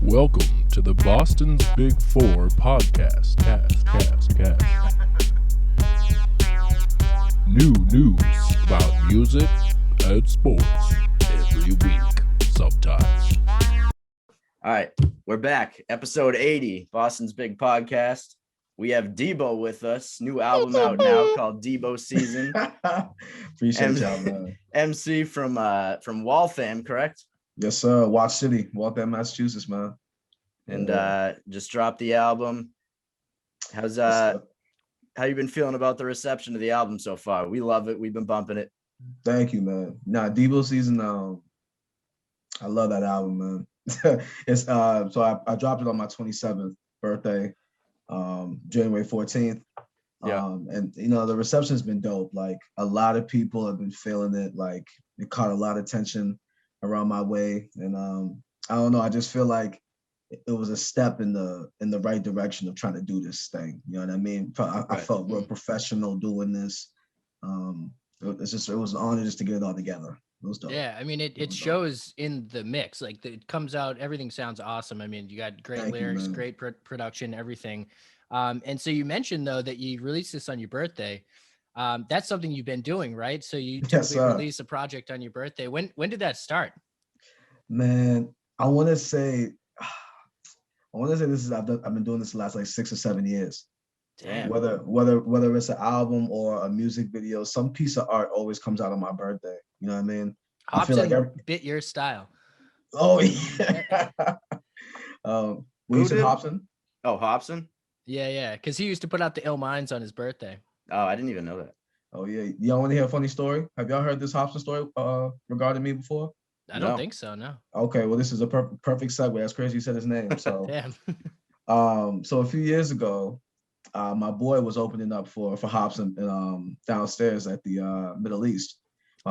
Welcome to the Boston's Big Four podcast. Cast. New news about music and sports every week, sometimes. All right, we're back. Episode 80, Boston's Big Podcast. We have Debo with us. New album out now called Debo Season. Appreciate y'all, man. MC from Waltham, correct? Yes, sir. Watch City, Waltham, Massachusetts, man. And just dropped the album. How you been feeling about the reception of the album so far? We love it. We've been bumping it. Thank you, man. Debo Season. I love that album, man. It's so I dropped it on my 27th birthday, January 14th. And the reception's been dope. Like, a lot of people have been feeling it. Like, it caught a lot of attention around my way, and I don't know. I just feel like it was a step in the right direction of trying to do this thing. You know what I mean? I felt real professional doing this. It was an honor just to get it all together. It was dope. Yeah, I mean, it shows in the mix. Like, it comes out, everything sounds awesome. I mean, you got great lyrics, great production, everything. And so you mentioned, though, that you released this on your birthday. That's something you've been doing, right? So you typically release a project on your birthday. When did that start? Man, I want to say this is I've been doing this the last like 6 or 7 years. Damn. Whether it's an album or a music video, some piece of art always comes out on my birthday. You know what I mean? Hobson, I feel like bit your style. Oh yeah. You said Hobson? Oh, Hobson? Yeah. Because he used to put out the Ill Minds on his birthday. Oh, I didn't even know that. Oh yeah. Y'all want to hear a funny story? Have y'all heard this Hobson story regarding me before? I don't think so, no. Okay, well, this is a perfect segue. That's crazy you said his name. So damn. So a few years ago, my boy was opening up for Hobson downstairs at the Middle East.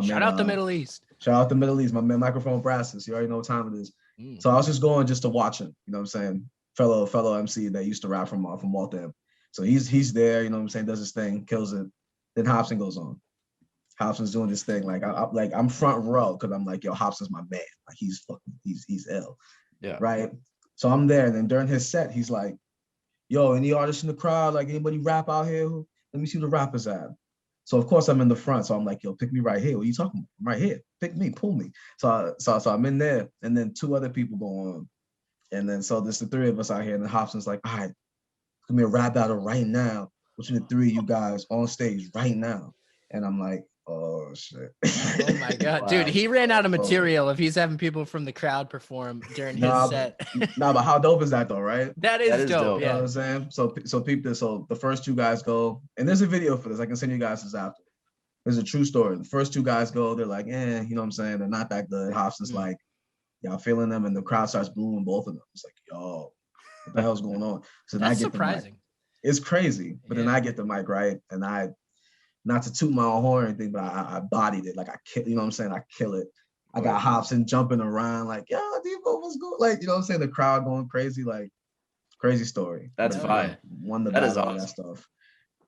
Shout out the Middle East. Shout out the Middle East. My man, Microphone Brasses. You already know what time it is. So I was just going just to watch him. You know what I'm saying? Fellow MC that used to rap from Waltham. So he's there. You know what I'm saying? Does his thing, kills it. Then Hobson goes on. Hobson's doing this thing. Like I'm front row because I'm like, yo, Hobson's my man. Like, he's ill. Yeah. Right. So I'm there, and then during his set, he's like, yo, any artists in the crowd? Like, anybody rap out here? Let me see who the rappers at. So of course I'm in the front. So I'm like, yo, pick me right here. What are you talking about? I'm right here. Pick me, pull me. So I'm in there, and then 2 other people go on. And then so there's the 3 of us out here, and then Hobson's like, all right, give me a rap battle right now between the 3 of you guys on stage right now. And I'm like, oh shit. Oh my God. Wow. Dude, he ran out of material if he's having people from the crowd perform during his set. But how dope is that though, right? That is dope. Yeah. You know what I'm saying? So peep this. So the first 2 guys go, and there's a video for this. I can send you guys this after. There's a true story. The first 2 guys go, they're like, you know what I'm saying? They're not that good. Hobson's like, y'all feeling them, and the crowd starts booing both of them. It's like, yo, what the hell's going on? So that's surprising. It's crazy. But then I get the mic, right? And not to toot my own horn or anything, but I bodied it. Like, I kill, you know what I'm saying? I kill it. I got Hobson jumping around like, yo, Debo, what's good? Like, you know what I'm saying? The crowd going crazy, like, crazy story. That's fine. Won the that battle, is awesome. All that stuff.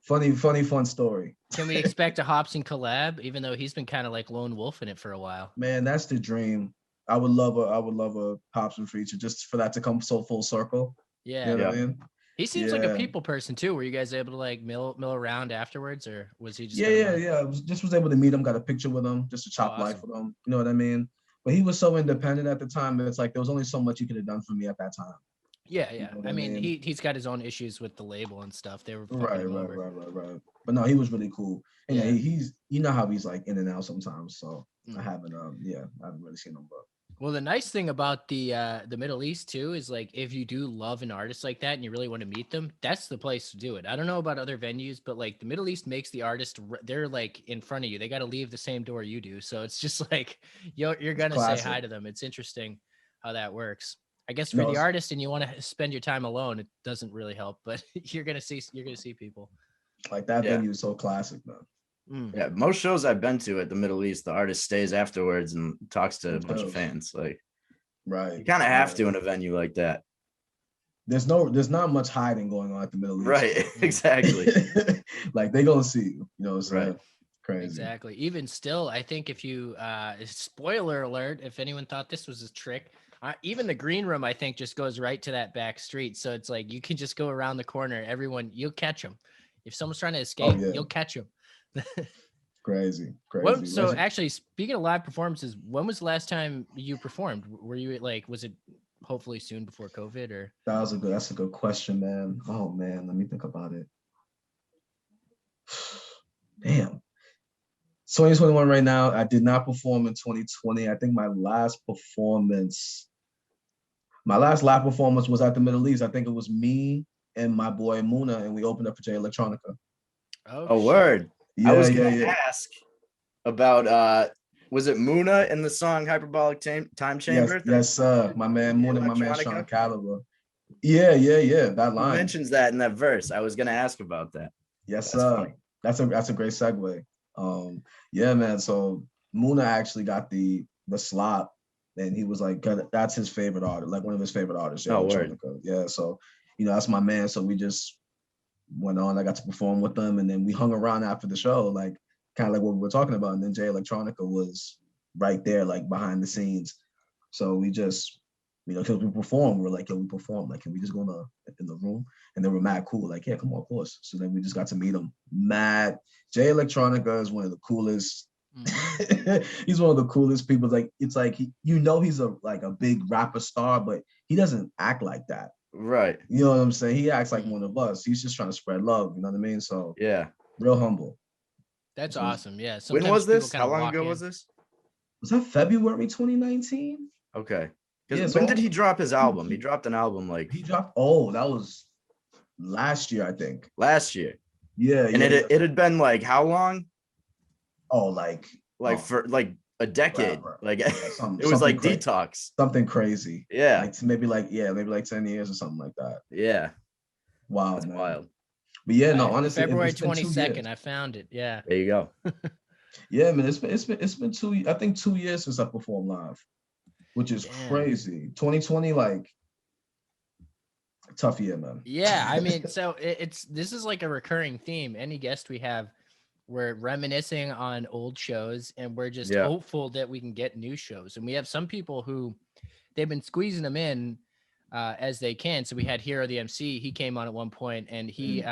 Funny, fun story. Can we expect a Hobson collab, even though he's been kind of like lone wolf in it for a while? Man, that's the dream. I would love a Hobson feature just for that to come so full circle. Yeah. You know what I mean? He seems like a people person too. Were you guys able to like mill around afterwards, or was he just? Yeah. Was able to meet him, got a picture with him, just to chop life with him. You know what I mean? But he was so independent at the time that it's like there was only so much you could have done for me at that time. Yeah. You know I mean, he's got his own issues with the label and stuff. They were right. But no, he was really cool. And yeah, he's how he's like in and out sometimes. So I haven't really seen him, but. Well, the nice thing about the Middle East too is like if you do love an artist like that and you really want to meet them, that's the place to do it. I don't know about other venues, but like the Middle East makes the artist, they're like in front of you. They got to leave the same door you do. So it's just like you're gonna say hi to them. It's interesting how that works. I guess for the artist and you want to spend your time alone, it doesn't really help. But you're gonna see people. Like that venue is so classic, man. Yeah, most shows I've been to at the Middle East, the artist stays afterwards and talks to a bunch of fans. Like, right, you kind of have to in a venue like that. There's not much hiding going on at the Middle East. Right, exactly. Like, they gonna see you. You know what I'm saying? Right. Crazy. Exactly. Even still, I think if you spoiler alert, if anyone thought this was a trick, Even the green room, I think, just goes right to that back street. So it's like you can just go around the corner. Everyone, you'll catch them. If someone's trying to escape, yeah. you'll catch them. Crazy. So actually, speaking of live performances, when was the last time you performed? Were you like, was it hopefully soon before COVID or? That's a good question, man. Oh man, let me think about it. Damn. 2021 right now. I did not perform in 2020. I think my last live performance was at the Middle East. I think it was me and my boy Muna, and we opened up for Jay Electronica. Oh, word. Yeah, I was gonna ask about was it Muna in the song Hyperbolic Time Chamber? Yes, sir. My man Muna, my man Sean Electronica? Caliber. Yeah. That Who line. mentions that in that verse? I was gonna ask about that. Yes, That's sir. funny. That's a great segue. Yeah, man. So Muna actually got the slot, and he was like, that's his favorite artist, like one of his favorite artists. Oh, word. Yeah. So, that's my man. So we just went on. I got to perform with them, and then we hung around after the show, like kind of like what we were talking about. And then Jay Electronica was right there, like behind the scenes. So we just, because we performed, we were like, yo, we performed. Like, can we just go in the room? And they were mad cool. Like, yeah, come on, of course. So then we just got to meet him. Mad. Jay Electronica is one of the coolest. He's one of the coolest people. Like, it's like he's a big rapper star, but he doesn't act like that. Right. You know what I'm saying? He acts like one of us. He's just trying to spread love. You know what I mean? So yeah, real humble. That's awesome. Yeah. When was this? How long ago was this? Was that February 2019? Okay. Yeah, when did he drop his album? He dropped an album like that was last year, I think. Last year. Yeah. And it had been like how long? Oh, for like a decade. Forever. Like it was like Detox. Something crazy. Yeah. Maybe 10 years or something like that. Yeah. Wow. That's man. wild. But yeah, no, honestly, February 22nd, I found it. Yeah. There you go. Yeah, man. It's been 2 years since I performed live, which is crazy. 2020, like tough year, man. Yeah, I mean, so this is like a recurring theme. Any guest we have, we're reminiscing on old shows, and we're just hopeful that we can get new shows. And we have some people who they've been squeezing them in as they can. So we had Hero the MC. He came on at one point, and he's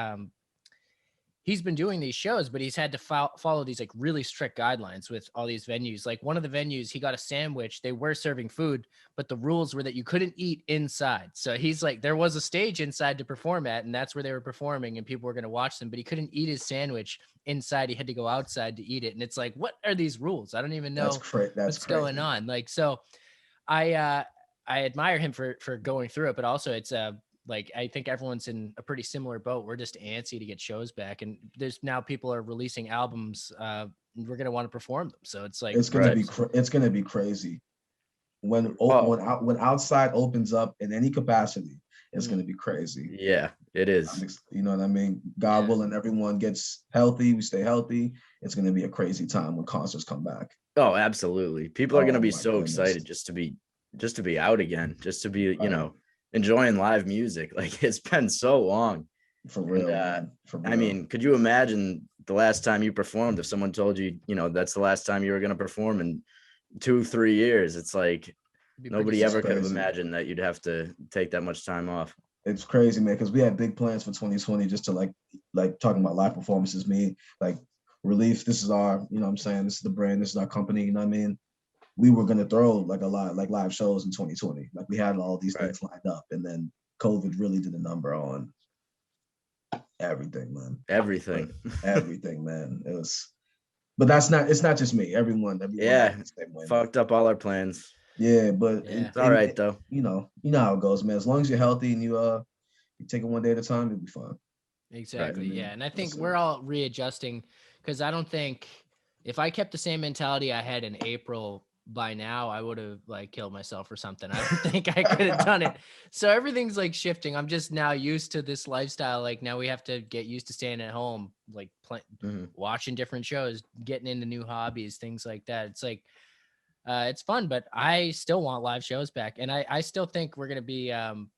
been doing these shows, but he's had to follow these like really strict guidelines with all these venues. Like one of the venues, he got a sandwich. They were serving food, but the rules were that you couldn't eat inside. So he's like, there was a stage inside to perform at, and that's where they were performing and people were going to watch them, but he couldn't eat his sandwich inside. He had to go outside to eat it. And it's like, what are these rules? I don't even know what's crazy. Going on. Like, so I admire him for going through it, but also it's like, I think everyone's in a pretty similar boat. We're just antsy to get shows back. And there's now people are releasing albums. We're going to want to perform them. So it's like, it's going to be crazy. When outside opens up in any capacity, it's going to be crazy. Yeah, it is. You know what I mean? God willing, everyone gets healthy. We stay healthy. It's going to be a crazy time when concerts come back. Oh, absolutely. People are going to be so excited just to be out again, just to be, enjoying live music. Like it's been so long. For real. I mean, could you imagine the last time you performed if someone told you, that's the last time you were going to perform in 2-3 years? It's like nobody ever could have imagined that you'd have to take that much time off. It's crazy, man, because we had big plans for 2020 just to like talking about live performances, like Relief. This is our, you know what I'm saying? This is the brand, this is our company, you know what I mean? We were going to throw like a lot, like live shows in 2020. Like we had all these things lined up, and then COVID really did a number on everything, man. Everything, man. It was, but it's not just me. Everyone yeah, fucked up all our plans. Yeah, but it's all right though. You know how it goes, man. As long as you're healthy and you take it one day at a time, you'll be fine. Exactly. Right? Yeah, and I think we're all readjusting, because I don't think if I kept the same mentality I had in April, by now I would have like killed myself or something. I don't think I could have done it. So everything's like shifting. I'm just now used to this lifestyle. Like now we have to get used to staying at home, like watching different shows, getting into new hobbies, things like that. It's like, it's fun, but I still want live shows back. And I still think we're going to be,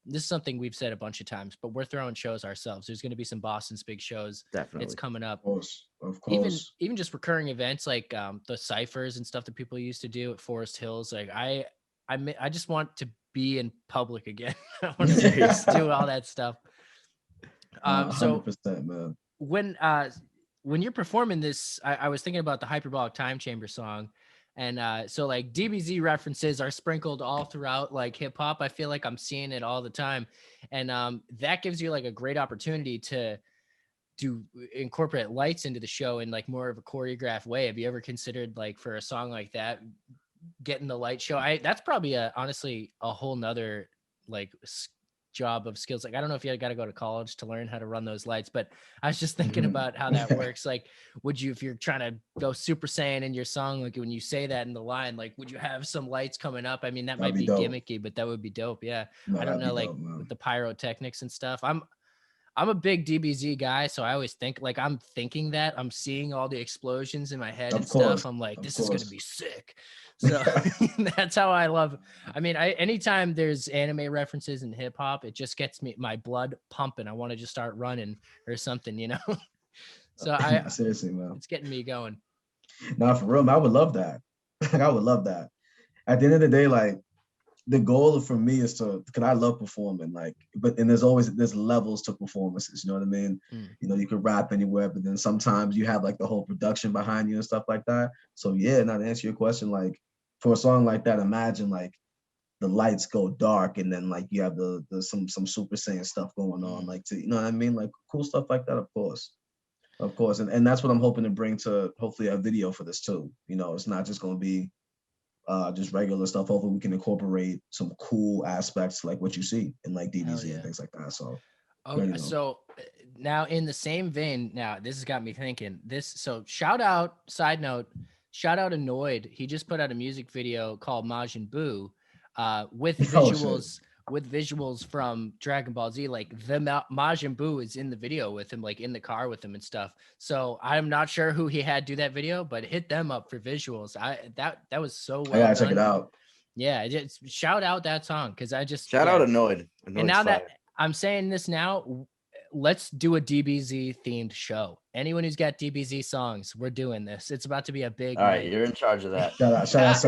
this is something we've said a bunch of times, but we're throwing shows ourselves. There's going to be some Boston's big shows. Definitely. It's coming up. Of course. Even just recurring events like the ciphers and stuff that people used to do at Forest Hills. Like I I just want to be in public again. I want to just do all that stuff. So 100%, man. When you're performing this, I was thinking about the Hyperbolic Time Chamber song. And so like DBZ references are sprinkled all throughout like hip hop. I feel like I'm seeing it all the time. And that gives you like a great opportunity to incorporate lights into the show in like more of a choreographed way. Have you ever considered like for a song like that, getting the light show? That's probably honestly a whole nother like job of skills. Like, I don't know if you got to go to college to learn how to run those lights, but I was just thinking about how that works. Like, would you, if you're trying to go Super Saiyan in your song, like when you say that in the line, like, would you have some lights coming up? I mean, that might be gimmicky, but that would be dope. Yeah. No, I don't know, like with the pyrotechnics and stuff. I'm a big DBZ guy, so I always think like I'm thinking that I'm seeing all the explosions in my head and stuff. I'm like, this is gonna be sick. So that's how I love. I mean, anytime there's anime references in hip hop, it just gets my blood pumping. I want to just start running or something, you know. So seriously, man, it's getting me going. No, for real, man, I would love that. Like, I would love that. At the end of the day, like, the goal for me is because I love performing, like, and there's levels to performances, you know what I mean? You know, you can rap anywhere, but then sometimes you have like the whole production behind you and stuff like that. So yeah, now to answer your question, like for a song like that, imagine like the lights go dark and then like you have the some Super Saiyan stuff going on, like you know what I mean? Like cool stuff like that, of course. And that's what I'm hoping to bring to hopefully a video for this too. You know, it's not just going to be just regular stuff. Hopefully we can incorporate some cool aspects like what you see in like DBZ and things like that. So okay, so now in the same vein, now this has got me thinking so side note, shout out Annoyed. He just put out a music video called Majin Buu with visuals from Dragon Ball Z. Like the Majin Buu is in the video with him, like in the car with him and stuff. So I'm not sure who he had do that video, but hit them up for visuals. That was so well. I gotta check it out. Yeah, just shout out that song because I just shout out Annoyed. And now that I'm saying this now, let's do a DBZ themed show. Anyone who's got DBZ songs, we're doing this. It's about to be a big All right, you're in charge of that. Shout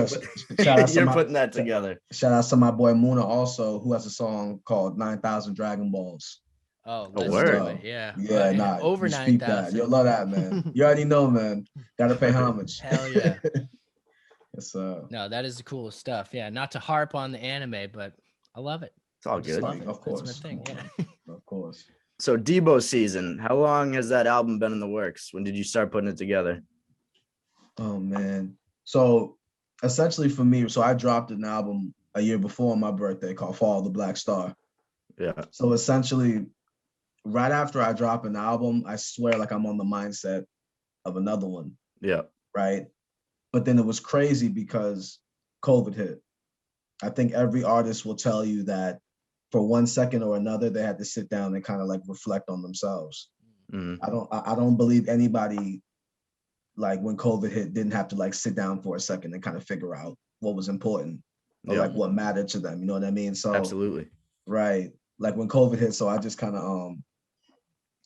out you're putting that together. Shout out to my boy Muna also, who has a song called 9,000 Dragon Balls. Oh, let's do it. Yeah. Yeah, over 9,000. You'll love that, man. You already know, man. Gotta pay homage. Hell yeah. Yes, no, that is the coolest stuff. Yeah, not to harp on the anime, but I love it. It's all good. Of course. That's my thing. Yeah. Of course. So Debo season, how long has that album been in the works? When did you start putting it together? Oh man. So essentially for me, so I dropped an album a year before my birthday called Fall of the Black Star. Yeah. So essentially right after I drop an album, I swear like I'm on the mindset of another one. Yeah. Right. But then it was crazy because COVID hit. I think every artist will tell you that for one second or another, they had to sit down and kind of like reflect on themselves. I don't believe anybody, like when COVID hit, didn't have to like sit down for a second and kind of figure out what was important or like what mattered to them. You know what I mean? So absolutely. Right. Like when COVID hit, so I just kind of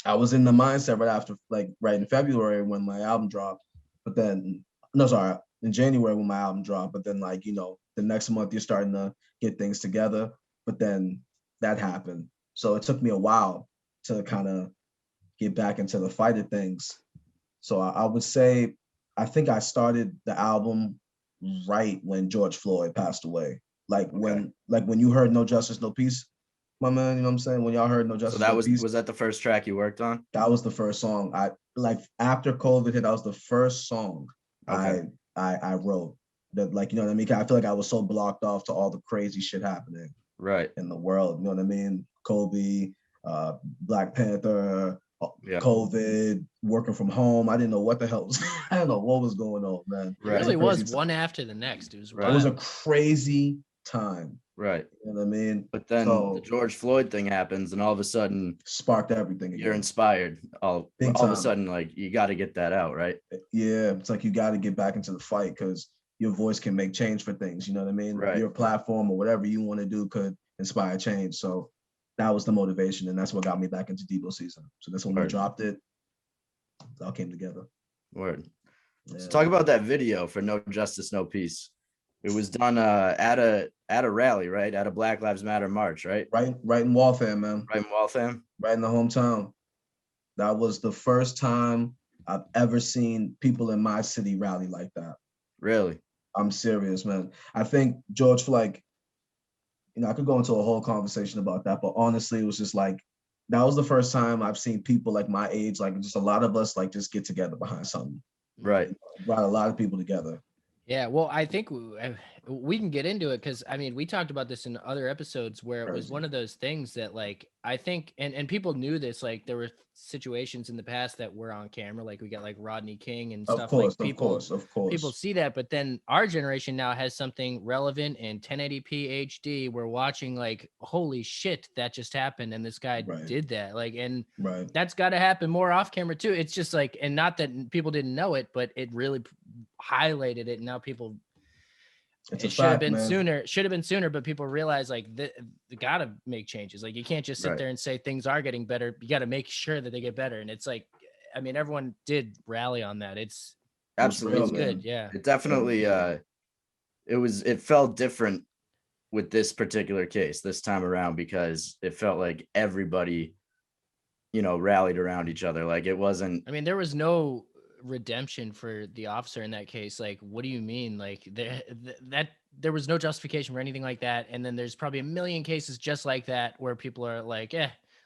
I was in the mindset right after, like right in February when my album dropped, but then in January when my album dropped, but then like, you know, the next month you're starting to get things together, but then that happened. So it took me a while to kind of get back into the fight of things. So I would say, I think I started the album right when George Floyd passed away. Like when you heard No Justice, No Peace, my man, you know what I'm saying? When y'all heard No Justice, No Peace. Was that the first track you worked on? That was the first song. I like after COVID hit, that was the first song I wrote. That, like, you know what I mean? I feel like I was so blocked off to all the crazy shit happening in the world. You know what I mean? Kobe, Black Panther, COVID, working from home. I didn't know what the hell was. I don't know what was going on, man. It really was one after the next. It was It was a crazy time. Right. You know what I mean? But then the George Floyd thing happens, and all of a sudden sparked everything again. You're inspired. All of a sudden, like, you got to get that out, right? Yeah, it's like you got to get back into the fight because your voice can make change for things. You know what I mean? Right. Your platform or whatever you want to do could inspire change. So that was the motivation, and that's what got me back into Debo season. So that's when we dropped it. It all came together. Word. Yeah. So talk about that video for No Justice, No Peace. It was done at a rally, right? At a Black Lives Matter march, right? Right in Waltham, man. Right in Waltham. Right in the hometown. That was the first time I've ever seen people in my city rally like that. Really? I'm serious, man. I think George Floyd, I could go into a whole conversation about that, but honestly, it was just like, that was the first time I've seen people like my age, like just a lot of us like just get together behind something. Right. Brought a lot of people together. Yeah, well, I think we can get into it because I mean, we talked about this in other episodes where it was Crazy. one of those things that like I think and people knew this, like there were situations in the past that were on camera, like we got like Rodney King and Of stuff course, like people of course. people see that, but then our generation now has something relevant in 1080p HD. We're watching like, holy shit, that just happened and this guy Right. did that. Like, and Right. that's got to happen more off camera too. It's just like, and not that people didn't know it, but it really highlighted it. And now people, It's it a should have fact, been man. sooner. Should have been sooner, but people realize like they got to make changes. Like you can't just sit Right. there and say things are getting better. You got to make sure that they get better. And it's like, I mean, everyone did rally on that. It's Absolutely. it's good. Yeah. It definitely it felt different with this particular case this time around because it felt like everybody, rallied around each other. Like it wasn't. I mean, there was no redemption for the officer in that case. Like, what do you mean? Like there was no justification for anything like that. And then there's probably a million cases just like that where people are like,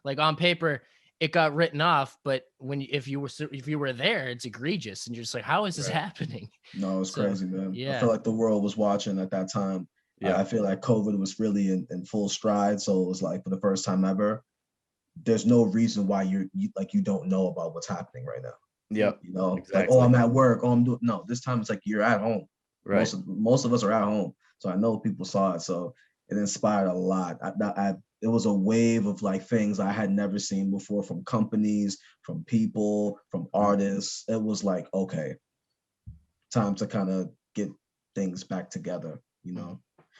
like on paper it got written off, but if you were there, it's egregious, and you're just like, how is this Right. happening? No, it's crazy, man. Yeah. I feel like the world was watching at that time. Yeah. I feel like COVID was really in full stride. So it was like for the first time ever, there's no reason why you don't know about what's happening right now. Yep. Like, Exactly. oh, I'm at work. Oh, I'm doing no. This time it's like you're at home. Right. Most of us are at home. So I know people saw it. So it inspired a lot. It was a wave of like things I had never seen before from companies, from people, from artists. It was like, okay, time to kind of get things back together,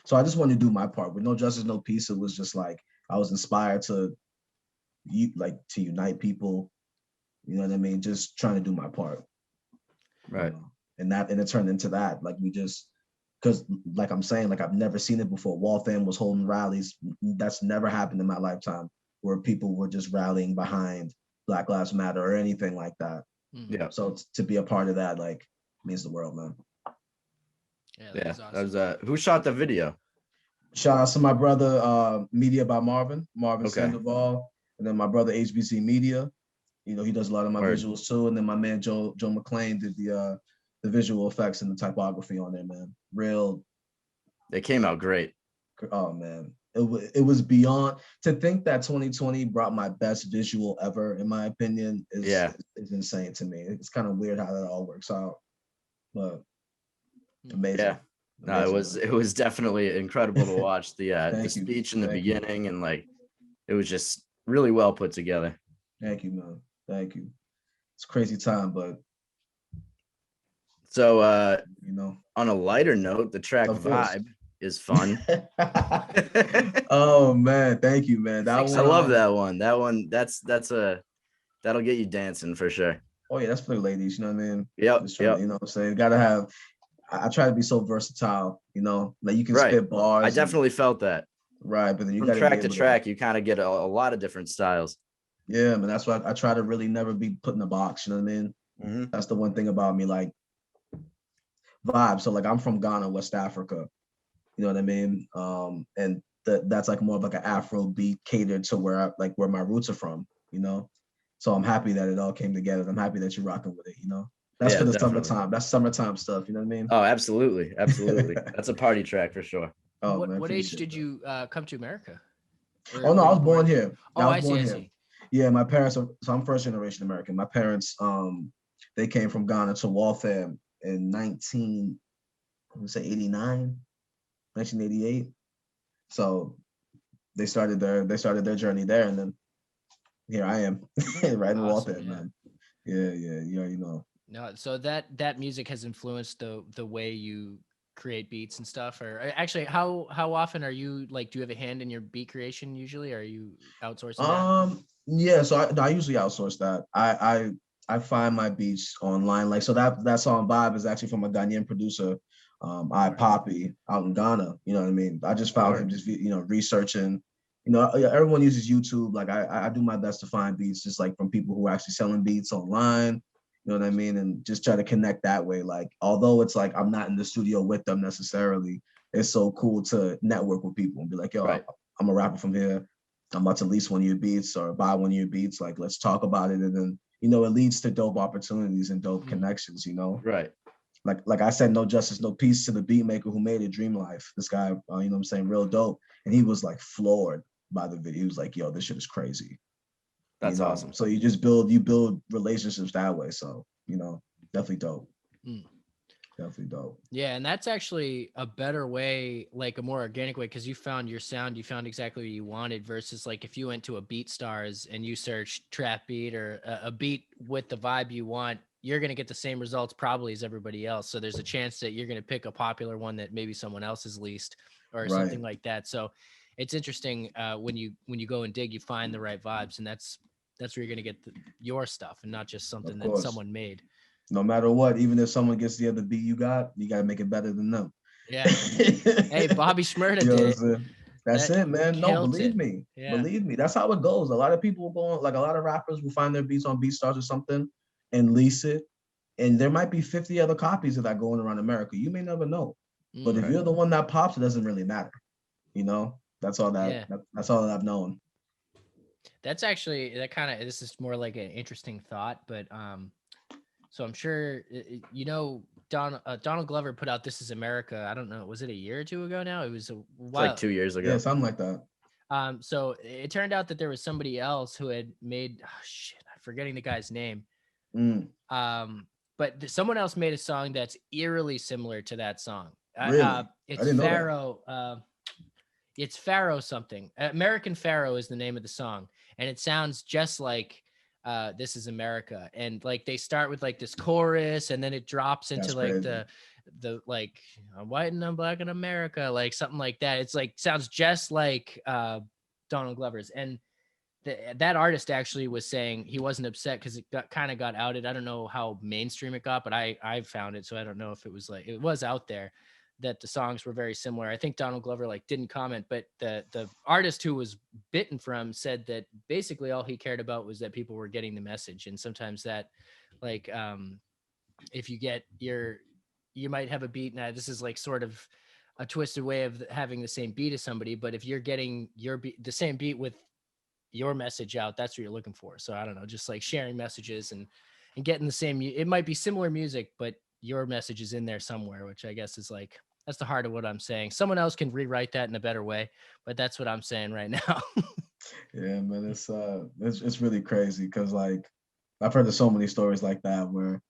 So I just wanted to do my part. With No Justice, No Peace, it was just like I was inspired to unite people. You know what I mean? Just trying to do my part. Right. And it turned into that. Like because like I'm saying, like I've never seen it before. Waltham was holding rallies. That's never happened in my lifetime where people were just rallying behind Black Lives Matter or anything like that. Yeah. So to be a part of that, like, means the world, man. Yeah. Yeah. Awesome. That was who shot the video? Shout out to my brother, Media by Marvin Okay. Sandoval, and then my brother HBC Media. He does a lot of my visuals too. And then my man Joe McClain did the visual effects and the typography on there, man. Real. They came out great. Oh man, it was beyond. To think that 2020 brought my best visual ever, in my opinion, is insane to me. It's kind of weird how that all works out, but amazing. Yeah. No, it was definitely incredible to watch the speech in the Thank beginning, and like it was just really well put together. Thank you, man. Thank you. It's a crazy time, but so on a lighter note, the track Vibe is fun. Oh man, thank you, man. I love that one. That one, that'll get you dancing for sure. Oh yeah, that's for the ladies, you know what I mean? Yep. You know what I'm saying? Gotta have. I try to be so versatile, like you can spit bars. I definitely felt that. Right, but then you from got track to track, you kind of get a lot of different styles. Yeah, man. That's why I try to really never be put in a box. You know what I mean? Mm-hmm. That's the one thing about me, like vibe. So like I'm from Ghana, West Africa. You know what I mean? And that's like more of like an Afro beat catered to where my roots are from. So I'm happy that it all came together. I'm happy that you're rocking with it. That's for the summertime. That's summertime stuff. You know what I mean? Oh, absolutely. That's a party track for sure. Oh, what age did you come to America? Oh no, I was born here. I see. Yeah, my parents so I'm first generation American. My parents, they came from Ghana to Waltham in 1988. So they started their journey there, and then here I am, right in Waltham, man. Yeah, you already know. No, so that music has influenced the way you create beats and stuff, or actually how often are you like, do you have a hand in your beat creation usually, or are you outsourcing that? Yeah, so I usually outsource that. I I find my beats online. Like, so that song Vibe is actually from a Ghanaian producer, I Poppy out in Ghana. You know what I mean? I just found him just, researching. Everyone uses YouTube. Like I do my best to find beats just like from people who are actually selling beats online. You know what I mean? And just try to connect that way. Like, although it's like I'm not in the studio with them necessarily, it's so cool to network with people and be like, yo, Right. I'm a rapper from here. I'm about to lease one of your beats or buy one of your beats. Like, let's talk about it. And then, it leads to dope opportunities and dope connections, Right. Like I said, no justice, no peace to the beat maker who made it, Dream Life. This guy, real dope. And he was like floored by the video. He was like, yo, this shit is crazy. That's awesome. So you just build relationships that way. So, definitely dope. Definitely dope. Yeah, and that's actually a better way, like a more organic way, because you found your sound, you found exactly what you wanted, versus like if you went to a BeatStars and you searched trap beat or a beat with the vibe you want, you're going to get the same results probably as everybody else. So there's a chance that you're going to pick a popular one that maybe someone else has leased or something like that. So it's interesting when you go and dig, you find the right vibes, and that's where you're going to get your stuff and not just something that someone made. No matter what, even if someone gets the other beat you got to make it better than them. Yeah. Hey, Bobby Shmurda did it. That's it, man. No, believe it. me. Yeah. Believe me. That's how it goes. A lot of people will go on, like a lot of rappers will find their beats on BeatStars or something and lease it. And there might be 50 other copies of that going around America. You may never know. But if you're the one that pops, it doesn't really matter. That's all that that's all that I've known. That's actually this is more like an interesting thought, but so I'm sure Donald Glover put out "This Is America." I don't know, was it a year or two ago now? It was like 2 years ago. Yeah, something like that. So it turned out that there was somebody else who had made I'm forgetting the guy's name. But someone else made a song that's eerily similar to that song. Really? It's Pharaoh. It's Pharaoh something. American Pharaoh is the name of the song, and it sounds just like "This Is America." And like they start with like this chorus, and then it drops into the like "I'm white and I'm black in America," like something like that. It's like sounds just like Donald Glover's. And that artist actually was saying he wasn't upset because it got outed. I don't know how mainstream it got, but I found it, so I don't know if it was like it was out there that the songs were very similar. I think Donald Glover didn't comment, but the artist who was bitten from said that basically all he cared about was that people were getting the message. And sometimes that if you get you might have a beat. Now this is like sort of a twisted way of having the same beat as somebody, but if you're getting the same beat with your message out, that's what you're looking for. So I don't know, just like sharing messages and getting the same, it might be similar music, but your message is in there somewhere, which I guess is like, that's the heart of what I'm saying. Someone else can rewrite that in a better way, but that's what I'm saying right now. Yeah, man, it's really crazy because like I've heard of so many stories like that where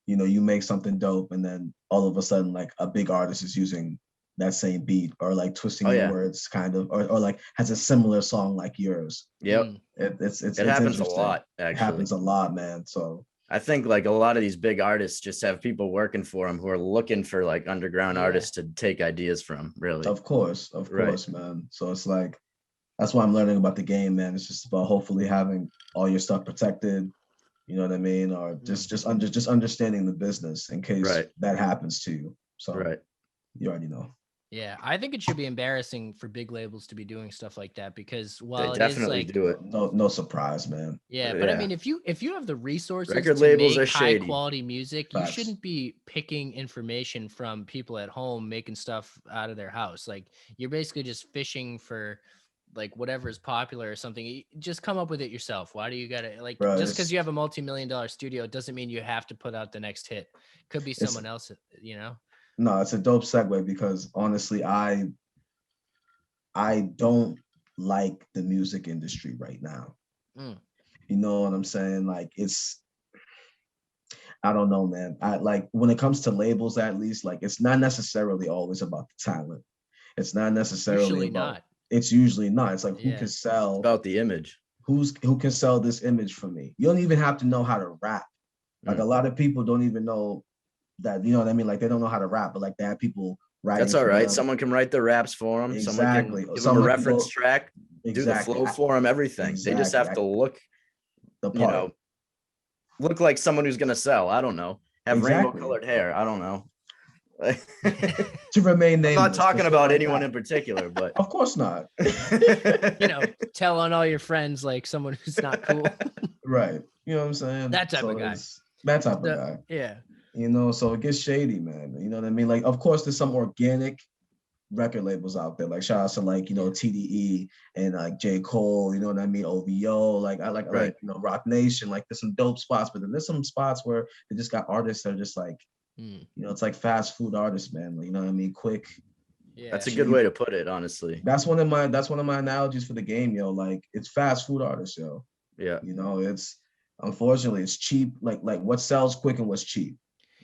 you make something dope and then all of a sudden like a big artist is using that same beat or like twisting the words kind of or like has a similar song like yours. Yep. It happens a lot, actually. It happens a lot, man. So I think like a lot of these big artists just have people working for them who are looking for like underground artists to take ideas from, really. Of course, man. So it's like, that's why I'm learning about the game, man. It's just about hopefully having all your stuff protected, you know what I mean? Or just understanding the business in case that happens to you. So you already know. Yeah, I think it should be embarrassing for big labels to be doing stuff like that because while they definitely do it. No surprise, man. Yeah, but I mean, if you have the resources record to labels make are shady. high quality music, you shouldn't be picking information from people at home making stuff out of their house. Like you're basically just fishing for like whatever is popular or something. Just come up with it yourself. Why do you gotta just because you have a multi-million-dollar studio, it doesn't mean you have to put out the next hit. Could be someone else, No, it's a dope segue because honestly, I don't like the music industry right now. You know what I'm saying? Like I don't know, man. I like when it comes to labels, at least, like it's not necessarily always about the talent. It's not necessarily It's usually not. It's like who can sell about the image. Who can sell this image for me? You don't even have to know how to rap. Like a lot of people don't even know that, you know what I mean? Like they don't know how to rap, but like they have people writing. That's all right. Someone can write the raps for them. Exactly. Someone can give them a reference track, do the flow for them, everything. They just have to look the part. look like someone who's gonna sell. I don't know. Have Exactly. rainbow colored hair. I don't know. To remain I'm nameless. not talking Let's about say it like anyone that. in particular, but Of course not. You know, tell on all your friends like someone who's not cool. Right. You know what I'm saying? That type of guy. it's that type of guy. Yeah. You know, so it gets shady, man. You know what I mean? Like, of course, there's some organic record labels out there. Like, shout out to like, you know, TDE and like J. Cole, you know what I mean? OVO, like I like you know, Rock Nation, like there's some dope spots, but then there's some spots where they just got artists that are just like, you know, it's like fast food artists, man. Like, you know what I mean? Quick. Yeah. that's a good way to put it, honestly. That's one of my analogies for the game, yo. Like, it's fast food artists, yo. Yeah. You know, it's unfortunately it's cheap, like what sells quick and what's cheap.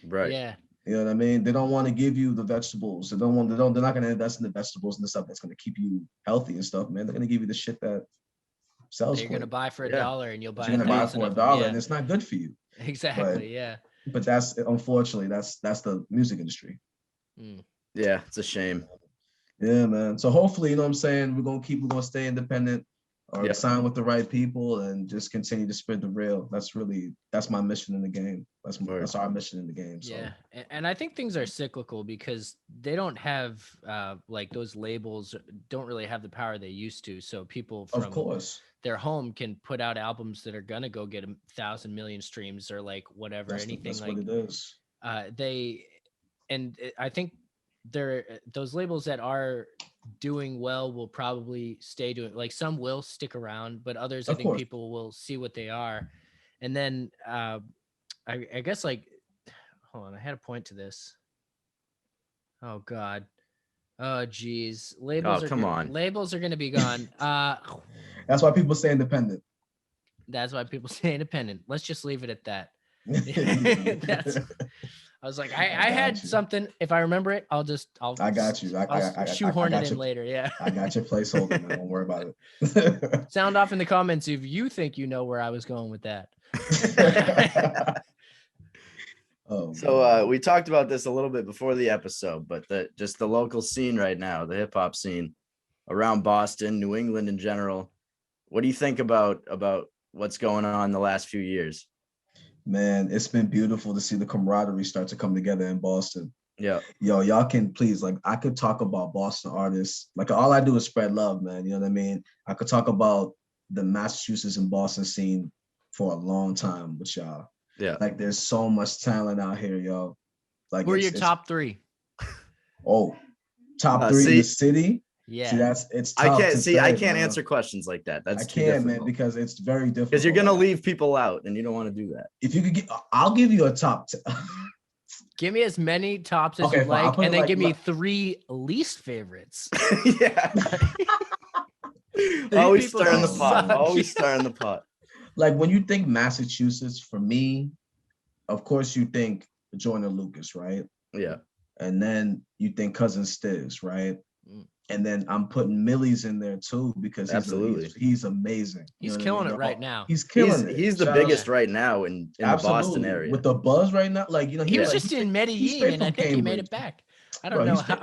Right. Yeah. You know what I mean? They don't want to give you the vegetables. They're not going to invest in the vegetables and the stuff that's going to keep you healthy and stuff, man. They're going to give you the shit that sells You're quick. gonna buy for Yeah. $1 and you'll buy You're going to buy 1,000 for of them. $1 and it's not good for you. Exactly. Yeah. But that's unfortunately that's the music industry. Yeah, it's a shame. Yeah, man. So hopefully, you know what I'm saying, we're going to stay independent or sign with the right people and just continue to spread the real. That's my mission in the game. That's our mission in the game. So. Yeah. And I think things are cyclical because they don't have like those labels don't really have the power they used to. So people from Of course. their home can put out albums that are gonna go get 1,000 million streams or like whatever, That's anything like what it is. I think those labels that are doing well will probably stay doing, like some will stick around, but others I think people will see what they are. And then I guess like, hold on, I had a point to this. Oh God. Oh geez. Labels are gonna be gone. That's why people stay independent. That's why people stay independent. Let's just leave it at that. I was like, I had something. If I remember it, I got you. I'll shoehorn it in later. Yeah. I got your placeholder, man. Don't worry about it. Sound off in the comments if you think you know where I was going with that. So we talked about this a little bit before the episode, but just the local scene right now, the hip hop scene around Boston, New England in general. What do you think about what's going on the last few years? Man, it's been beautiful to see the camaraderie start to come together in Boston. Yeah. Yo, y'all can please, like, I could talk about Boston artists. Like, all I do is spread love, man. You know what I mean? I could talk about the Massachusetts and Boston scene for a long time with y'all. Yeah. Like, there's so much talent out here, yo. Like, who are your top three? Oh, top three in the city? Yeah. See, it's tough I can't answer questions like that. That's too difficult, man, because it's very difficult. Because you're gonna leave people out, and you don't want to do that. If you could I'll give you a top. Give me as many tops as you like, and then give me 3 least favorites. Yeah. Always stirring the pot. Always stirring the pot. Like, when you think Massachusetts, for me, of course you think Joyner Lucas, right? Yeah. And then you think Cousin Stiz, right? And then I'm putting Millie's in there too because he's amazing. He's killing it right now. He's killing it. He's the biggest right now in the Boston area. With the buzz right now, like, you know, he was just in Medellin, and I think he made it back. I don't know how.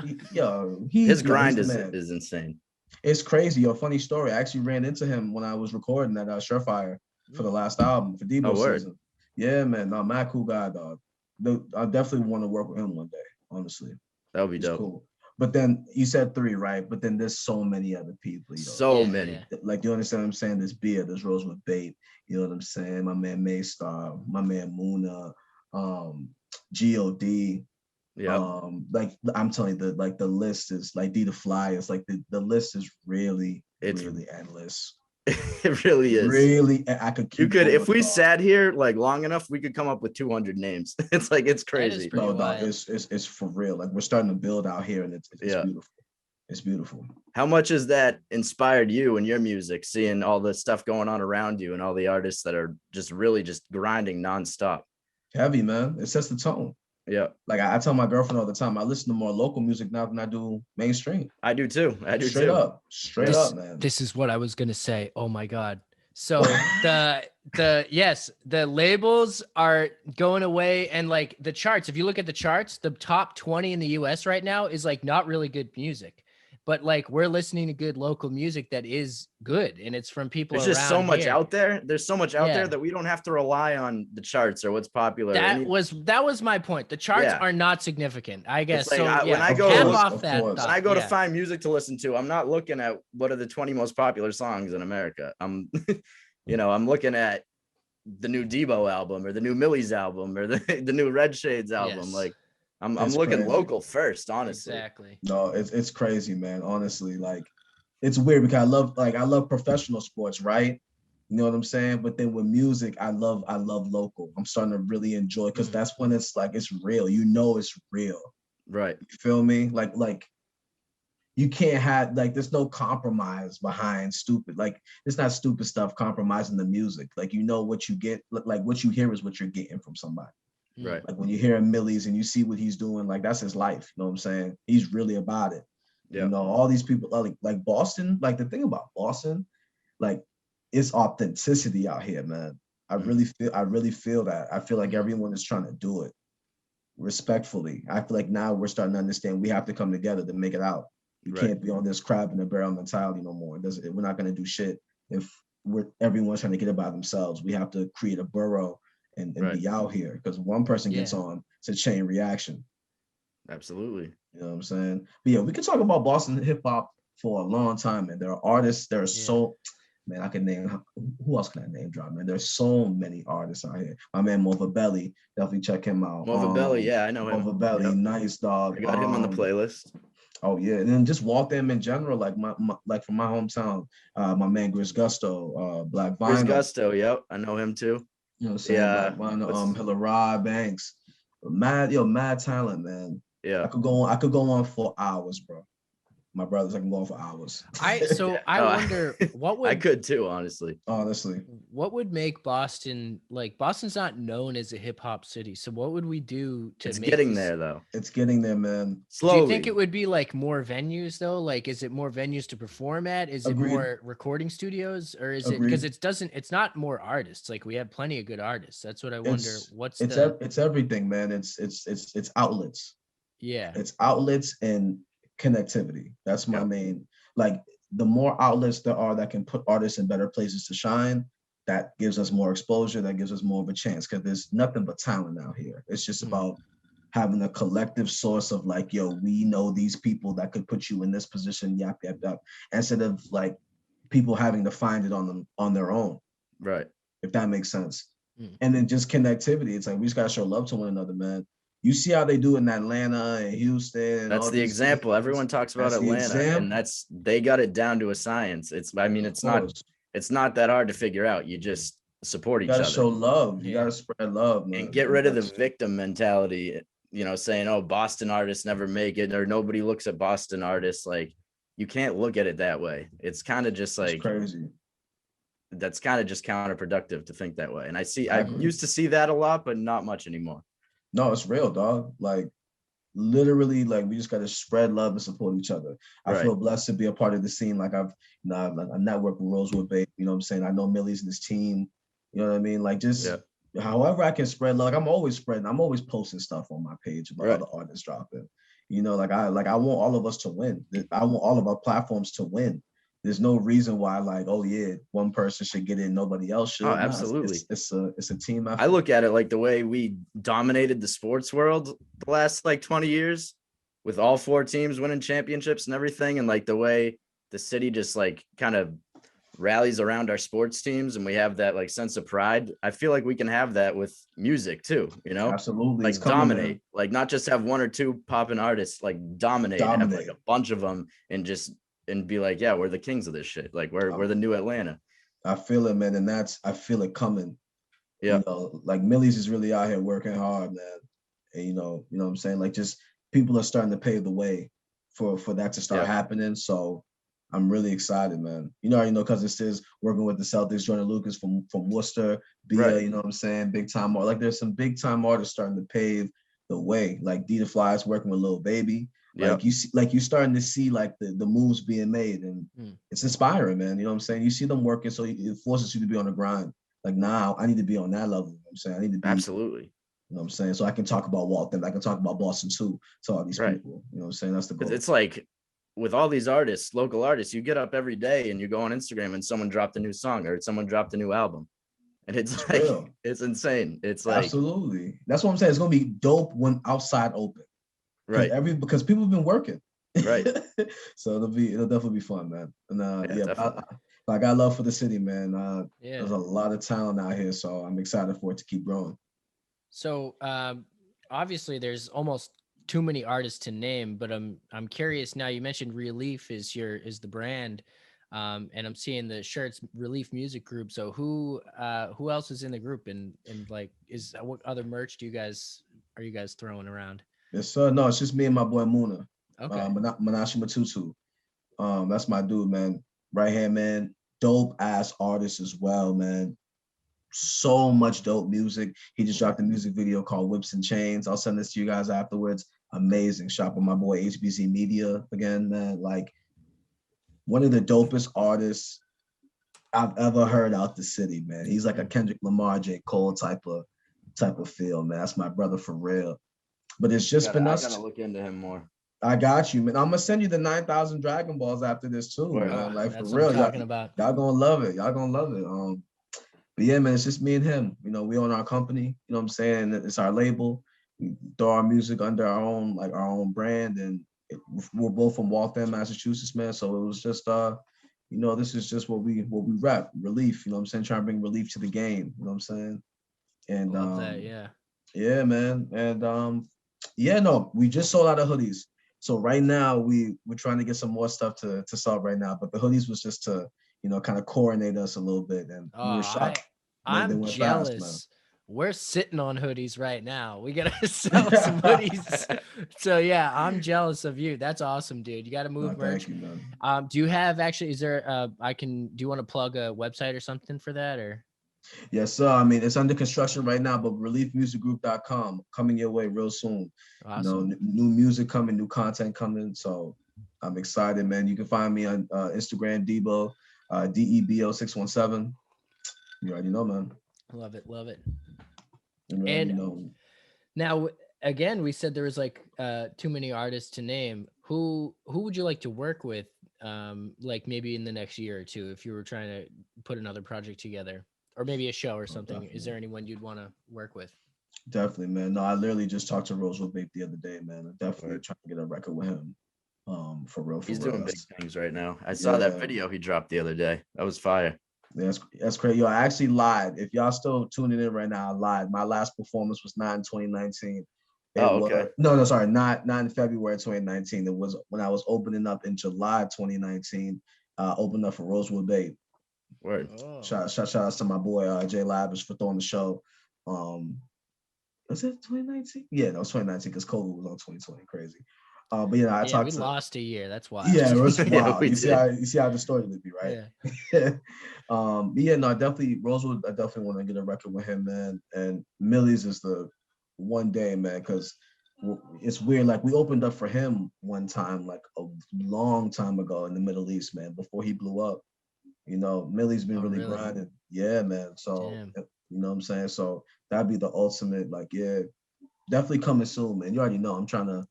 His grind is insane. It's crazy. Yo, funny story. I actually ran into him when I was recording at Surefire for the last album for Debo season. Yeah, man. No, mad cool guy, dog. I definitely want to work with him one day. Honestly, that would be dope. Cool. But then you said 3, right? But then there's so many other people. You know? So many. Like, you understand what I'm saying? There's Beer, there's Rosewood Bait. You know what I'm saying? My man Maystar, my man Muna, God. Yeah. Like, I'm telling you, the list is like D the Flyers. Like, the list is really endless. It really is. Really, I could keep. If we sat here like long enough, we could come up with 200 names. It's like, it's crazy. No, it's for real. Like, we're starting to build out here, and it's beautiful. It's beautiful. How much has that inspired you and your music, seeing all the stuff going on around you and all the artists that are just really just grinding nonstop? Heavy, man. It sets the tone. Yeah. Like, I tell my girlfriend all the time, I listen to more local music now than I do mainstream. I do too. Straight up, man. This is what I was gonna say. Oh my God. So the labels are going away, and like the charts, if you look at the charts, the top 20 in the US right now is like not really good music. but like we're listening to good local music that is good, and it's from people There's just so around much here. out there. There's so much out Yeah. there that we don't have to rely on the charts or what's popular. That was my point. The charts Yeah. are not significant, I guess. like so when I Of go cap course, off of that course. thought. when I go to Yeah. find music to listen to, I'm not looking at what are the 20 most popular songs in America. I'm, I'm looking at the new Debo album or the new Millie's album or the new Red Shades album. Yes. Like I'm It's looking crazy. local first, honestly. Exactly. No, it's crazy, man. Honestly, like it's weird because I love professional sports, right? You know what I'm saying? But then with music, I love local. I'm starting to really enjoy because that's when it's like it's real. You know it's real. Right. You feel me? Like you can't have like there's no compromise behind stupid. Like it's not stupid stuff compromising the music. Like you know what you get, like what you hear is what you're getting from somebody. Right. Like when you hear Millie's and you see what he's doing, like that's his life. You know what I'm saying? He's really about it. Yeah. You know, all these people like Boston, like the thing about Boston, like it's authenticity out here, man. I really feel that. I feel like everyone is trying to do it respectfully. I feel like now we're starting to understand we have to come together to make it out. We Right. can't be on this crab in a barrel mentality no more. We're not going to do shit if everyone's trying to get it by themselves. We have to create a borough and Right. be out here because one person gets on, it's a chain reaction. Absolutely. You know what I'm saying? But yeah, we can talk about Boston hip hop for a long time, man. There are artists, there are so, man, I can name, who else can I name drop, man? There's so many artists out here. My man Mova Belly, definitely check him out. Mova Belly, yeah, I know him. Mova Belly, Yep. nice dog. I got him on the playlist. Oh yeah, and then just Waltham in general, like my like from my hometown, my man Grizz Gusto, Black Vinyl. Chris Gusto, yep, I know him too. You know what I'm saying? Yeah. Black Vinyl, Hilary Banks, mad talent, man. Yeah. I could go on for hours, bro. My brothers, I can go on for hours. I wonder what would I could too, honestly. Honestly, what would make Boston, like Boston's not known as a hip hop city. So what would we do to It's make getting this- there though. it's getting there, man. Slowly. Do you think it would be like more venues though? Like, is it more venues to perform at? Is Agreed. it more recording studios, or is it Agreed. because it's not more artists? Like we have plenty of good artists. That's what I wonder. It's everything, man. It's outlets. Yeah. It's outlets and connectivity. That's my main. Like the more outlets there are that can put artists in better places to shine, that gives us more exposure. That gives us more of a chance because there's nothing but talent out here. It's just about having a collective source of like, yo, we know these people that could put you in this position, yap, instead of like people having to find it on their own. Right. If that makes sense. And then just connectivity. It's like we just gotta show love to one another, man. You see how they do in Atlanta and Houston. That's the example. Everyone talks about Atlanta, and they got it down to a science. It's not that hard to figure out. You just support each other. You gotta show love. You gotta spread love, man. And get rid of the victim mentality, saying, oh, Boston artists never make it, or nobody looks at Boston artists. Like, you can't look at it that way. It's kind of just like crazy. That's kind of just counterproductive to think that way. And I used to see that a lot, but not much anymore. No, it's real, dog. Like literally, like we just gotta spread love and support each other. I feel blessed to be a part of the scene. Like I've networked with Rosewood Bay, you know what I'm saying? I know Millie's in this team, you know what I mean? Like just however I can spread love. Like I'm always posting stuff on my page about other artists dropping. Like I want all of us to win. I want all of our platforms to win. There's no reason why, like, oh yeah, one person should get in, nobody else should. Oh, absolutely. It's a team effort. I look at it like the way we dominated the sports world the last like 20 years, with all 4 teams winning championships and everything, and like the way the city just like kind of rallies around our sports teams, and we have that like sense of pride. I feel like we can have that with music too. Absolutely, like dominate, like not just have 1 or 2 popping artists, like dominate. Have like a bunch of them and be like, yeah, we're the kings of this shit. Like we're the new Atlanta. I feel it, man. And I feel it coming. Yeah. Like Millie's is really out here working hard, man. And you know what I'm saying? Like just people are starting to pave the way for that to start happening. So I'm really excited, man. Cousin Stiz working with the Celtics, Jordan Lucas from Worcester, Bia, you know what I'm saying? Big time. Like there's some big time artists starting to pave the way. Like D the Fly's working with Lil Baby. Like you see, like you're starting to see like the moves being made, and it's inspiring, man. You know what I'm saying? You see them working, so it forces you to be on the grind. Like now, I need to be on that level. You know what I'm saying? I need to be absolutely. You know what I'm saying? So I can talk about Waltham, I can talk about Boston too, to all these people. You know what I'm saying? That's the goal. It's like with all these artists, local artists, you get up every day and you go on Instagram and someone dropped a new song or someone dropped a new album. And it's like, real. it's insane. It's like, Absolutely. That's what I'm saying. It's gonna be dope when outside open. right. Because people have been working. Right. So it'll definitely be fun, man. And Definitely. I got love for the city, man. Yeah. There's a lot of talent out here, so I'm excited for it to keep growing. So obviously there's almost too many artists to name, but I'm curious now. You mentioned Relief is the brand, and I'm seeing the shirts Relief Music Group. So who else is in the group, and like what other merch are you guys throwing around? Yes, sir. No, it's just me and my boy Muna. Okay. Manashi Matutu. That's my dude, man. Right hand man. Dope ass artist as well, man. So much dope music. He just dropped a music video called Whips and Chains. I'll send this to you guys afterwards. Amazing. Shop with my boy HBZ Media again, man. Like one of the dopest artists I've ever heard out the city, man. He's like a Kendrick Lamar, J. Cole type of feel, man. That's my brother for real. But it's just been us. I gotta look into him more. I got you, man. I'm gonna send you the 9,000 Dragon Balls after this too, man. Like for real, y'all gonna love it. Y'all gonna love it. But yeah, man, it's just me and him. You know, we own our company. You know what I'm saying? It's our label. We throw our music under our own brand, and we're both from Waltham, Massachusetts, man. So it was just you know, this is just what we rap, relief. You know what I'm saying? Trying to bring relief to the game. You know what I'm saying? And love that, yeah. Yeah, man. And yeah, no, we just sold out of hoodies. So right now we're trying to get some more stuff to sell right now. But the hoodies was just to, you know, kind of coordinate us a little bit. And we were shocked. I'm jealous. Fast, we're sitting on hoodies right now. We gotta sell some hoodies. So yeah, I'm jealous of you. That's awesome, dude. You gotta move merch. Thank you, man. Do you have is there do you want to plug a website or something for that, or? Yes, sir. I mean, it's under construction right now, but reliefmusicgroup.com coming your way real soon. Awesome. You know, new music coming, new content coming. So I'm excited, man. You can find me on Instagram, Debo, DEBO617. You already know, man. Love it. And now, again, we said there was like too many artists to name. Who would you like to work with, like maybe in the next year or two, if you were trying to put another project together? Or maybe a show or something. Definitely. Is there anyone you'd want to work with? Definitely, man. No, I literally just talked to Rosewood Bape the other day, man. I'm definitely trying to get a record with him. For real. He's doing big things right now. I saw that video he dropped the other day. That was fire. That's crazy. Yo, I actually lied. If y'all still tuning in right now, I lied. My last performance was not in 2019. Okay. Sorry, not in February 2019. It was when I was opening up in July 2019. Opened up for Rosewood Bape. Word. Oh. Shout outs to my boy Jay Lavish for throwing the show. Was it 2019? Yeah, no, it was 2019 because COVID was on 2020. Crazy. But yeah, we lost a year. That's why. Yeah, it was wild. Yeah, you see how distorted it be, right? Yeah. But yeah, no, definitely Rosewood. I definitely want to get a record with him, man. And Millie's is the one day, man, because it's weird. Like we opened up for him one time, like a long time ago in the Middle East, man, before he blew up. You know, Millie's been really grinding. Yeah, man. So, you know what I'm saying? So that'd be the ultimate, like, yeah, definitely coming soon, man. You already know I'm trying to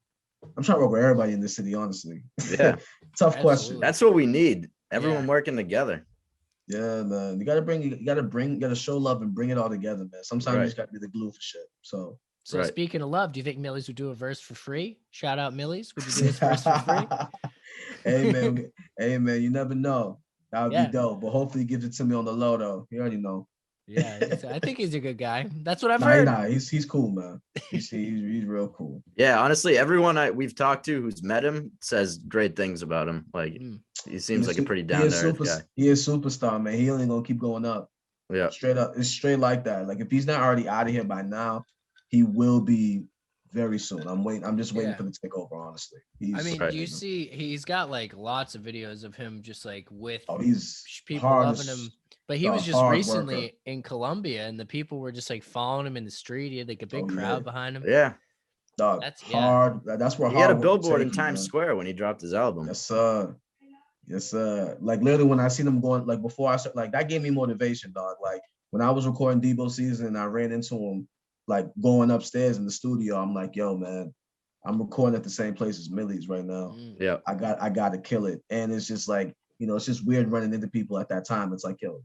work with everybody in this city, honestly. Yeah. Tough question. That's what we need. Everyone working together. Yeah, man. You gotta show love and bring it all together, man. Sometimes you just gotta be the glue for shit. So speaking of love, do you think Millie's would do a verse for free? Shout out Millie's. Would you do this verse for free? Hey man, you never know. That would be dope, but hopefully he gives it to me on the low though. You already know. Yeah, I think he's a good guy. That's what I've heard. He's cool, man. He's real cool. Yeah, honestly, everyone we've talked to who's met him says great things about him. Like he seems like a pretty down to earth guy. He is superstar, man. He only gonna keep going up. Yeah, straight up. It's straight like that. Like if he's not already out of here by now, he will be very soon. I'm just waiting for the takeover, honestly. You see, he's got like lots of videos of him just like with he's people loving him. But he was just recently in Colombia, and the people were just like following him in the street. He had like a big crowd behind him. Yeah, dog, that's hard. That's where he had a billboard in Times Square when he dropped his album. Yes, sir. Yes, sir. Like literally, when I seen him going, like before I started, like that gave me motivation, dog. Like when I was recording Debo Season, and I ran into him. Like going upstairs in the studio, I'm like, yo, man, I'm recording at the same place as Millie's right now. Yeah. I got to kill it. And it's just like, it's just weird running into people at that time. It's like, yo,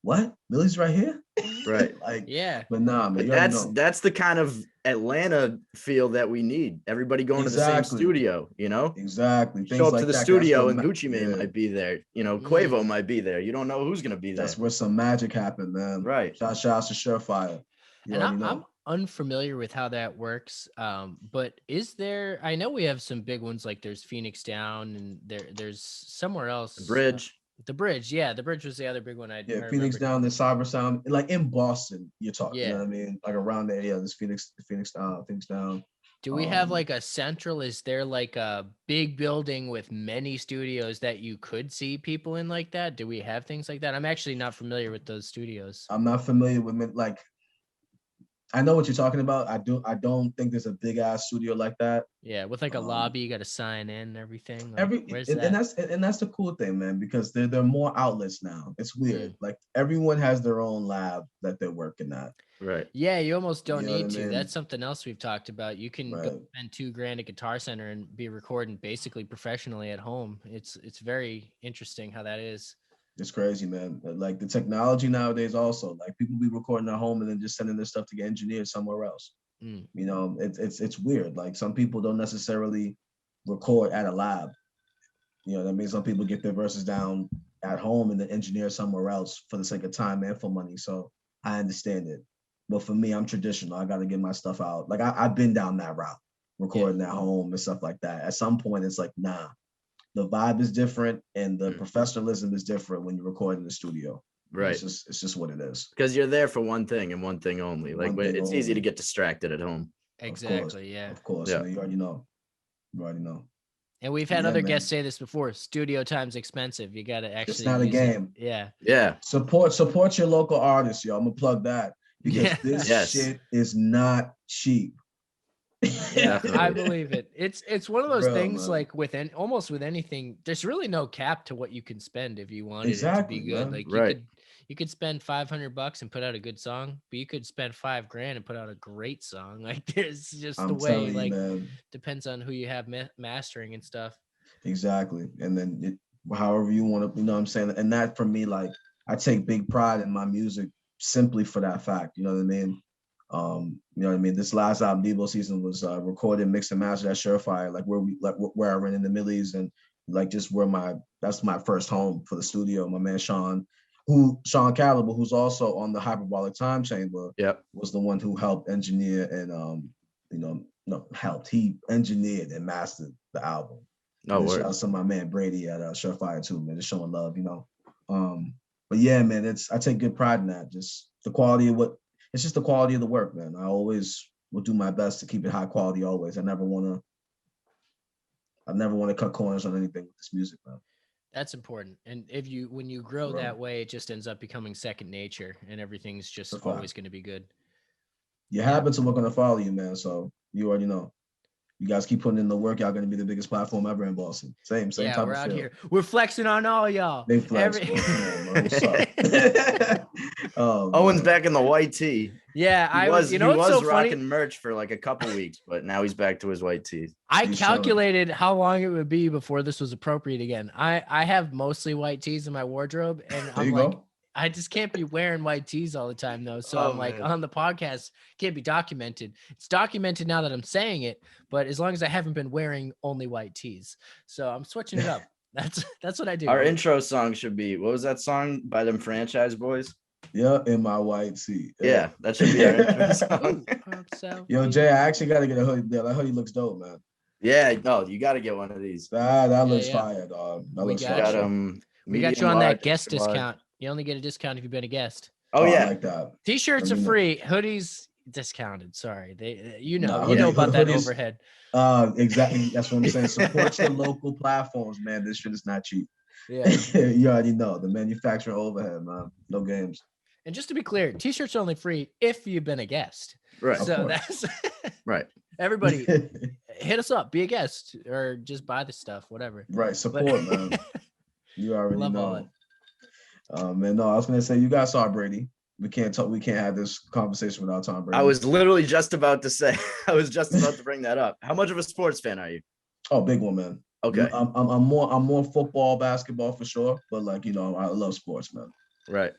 what? Millie's right here? Right. Like, Yeah. but nah, man. But that's the kind of Atlanta feel that we need. Everybody going to the same studio, Exactly. Show up like to the that, studio and Gucci Mane might be there. Mm. Quavo might be there. You don't know who's gonna be there. That's where some magic happened, man. Right. Shout out to Surefire. You And already know. I'm unfamiliar with how that works. But is there? I know we have some big ones, like there's Phoenix Down, and there's somewhere else. The Bridge. The Bridge, yeah, the Bridge was the other big one. I Phoenix Down, the Cyber Sound, like in Boston. You're talking, Yeah. you know what I mean? Like around there, yeah. This Phoenix Down. Do we have like a central? Is there like a big building with many studios that you could see people in like that? Do we have things like that? I'm actually not familiar with those studios. I'm not familiar with like. I know what you're talking about. I don't think there's a big ass studio like that. Yeah, with like a lobby, you got to sign in and everything. Like, and that's the cool thing, man, because there are more outlets now. It's weird. Like everyone has their own lab that they're working at. Right. Yeah, you almost don't need to. I mean? That's something else we've talked about. You can go spend $2,000 at Guitar Center and be recording basically professionally at home. It's very interesting how that is. It's crazy, man. Like the technology nowadays also, like people be recording at home and then just sending their stuff to get engineered somewhere else. It's weird. Like some people don't necessarily record at a lab. That means some people get their verses down at home and then engineer somewhere else for the sake of time and for money. So I understand it. But for me, I'm traditional. I got to get my stuff out. Like I've been down that route, recording at home and stuff like that. At some point, it's like, nah. The vibe is different and the professionalism is different when you record in the studio. Right. It's just what it is. Because you're there for one thing and one thing only. Like it's easy to get distracted at home. Exactly. Yeah. Of course. Yeah. You already know. And we've had other guests say this before. Studio time's expensive. You got to actually. It's not a game. Yeah. Yeah. Support your local artists, yo. I'm gonna plug that because this shit is not cheap. Yeah, I believe it. It's one of those things, man. like almost with anything, there's really no cap to what you can spend if you wanted it to be good. Man. Like you could spend $500 and put out a good song, but you could spend $5,000 and put out a great song. Like there's just the way, like depends on who you have mastering and stuff. Exactly. And then however you want to, you know what I'm saying? And that for me, like I take big pride in my music simply for that fact. You know what I mean? This last album, Debo Season, was recorded, mixed and mastered at Surefire, like where I ran in the Millies, and like just that's my first home for the studio. My man Sean Caliber, who's also on the Hyperbolic Time Chamber, was the one who helped engineer and he engineered and mastered the album. Shout out to my man Brady at Surefire too, man, just showing love, But yeah, man, I take good pride in that. Just the quality of it's just the quality of the work, man. I always will do my best to keep it high quality always. I never want to cut corners on anything with this music, man. That's important. And when you grow that way, it just ends up becoming second nature and everything's just always going to be good. Your habits are going to follow you, man. So you already know. You guys keep putting in the work. Y'all going to be the biggest platform ever in Boston. Same type of we're out feel. Here. We're flexing on all y'all. Big flex. What's up? Owen's back in the white tee. Yeah, he was so rocking funny? merch for like a couple weeks, but now he's back to his white tee. I calculated how long it would be before this was appropriate again. I have mostly white tees in my wardrobe, and I'm like, I just can't be wearing white tees all the time though. So I'm like, on the podcast, can't be documented. It's documented now that I'm saying it, but as long as I haven't been wearing only white tees. So I'm switching it up. That's what I do. Our intro song should be, what was that song by them Franchise Boys? Yeah, in my white tee. Yeah, that should be our intro song. Yo, Jay, I actually got to get a hoodie. That hoodie looks dope, man. Yeah, no, you got to get one of these. That looks fire, dog. We got you on that guest discount. You only get a discount if you've been a guest. Oh yeah, I like that. T-shirts are free. Hoodies discounted. Sorry, you know about that overhead. Exactly. That's what I'm saying. Support your local platforms, man. This shit is not cheap. Yeah, you already know the manufacturing overhead, man. No games. And just to be clear, T-shirts are only free if you've been a guest. Right. So that's right. Everybody, hit us up, be a guest, or just buy the stuff, whatever. Right. Support, man. You already know. Man, no, I was gonna say you guys saw Brady. We can't talk. We can't have this conversation without Tom Brady. I was literally just about to say. I was just about to bring that up. How much of a sports fan are you? Oh, big one, man. Okay. I'm more football, basketball for sure, but like I love sports, man. Right.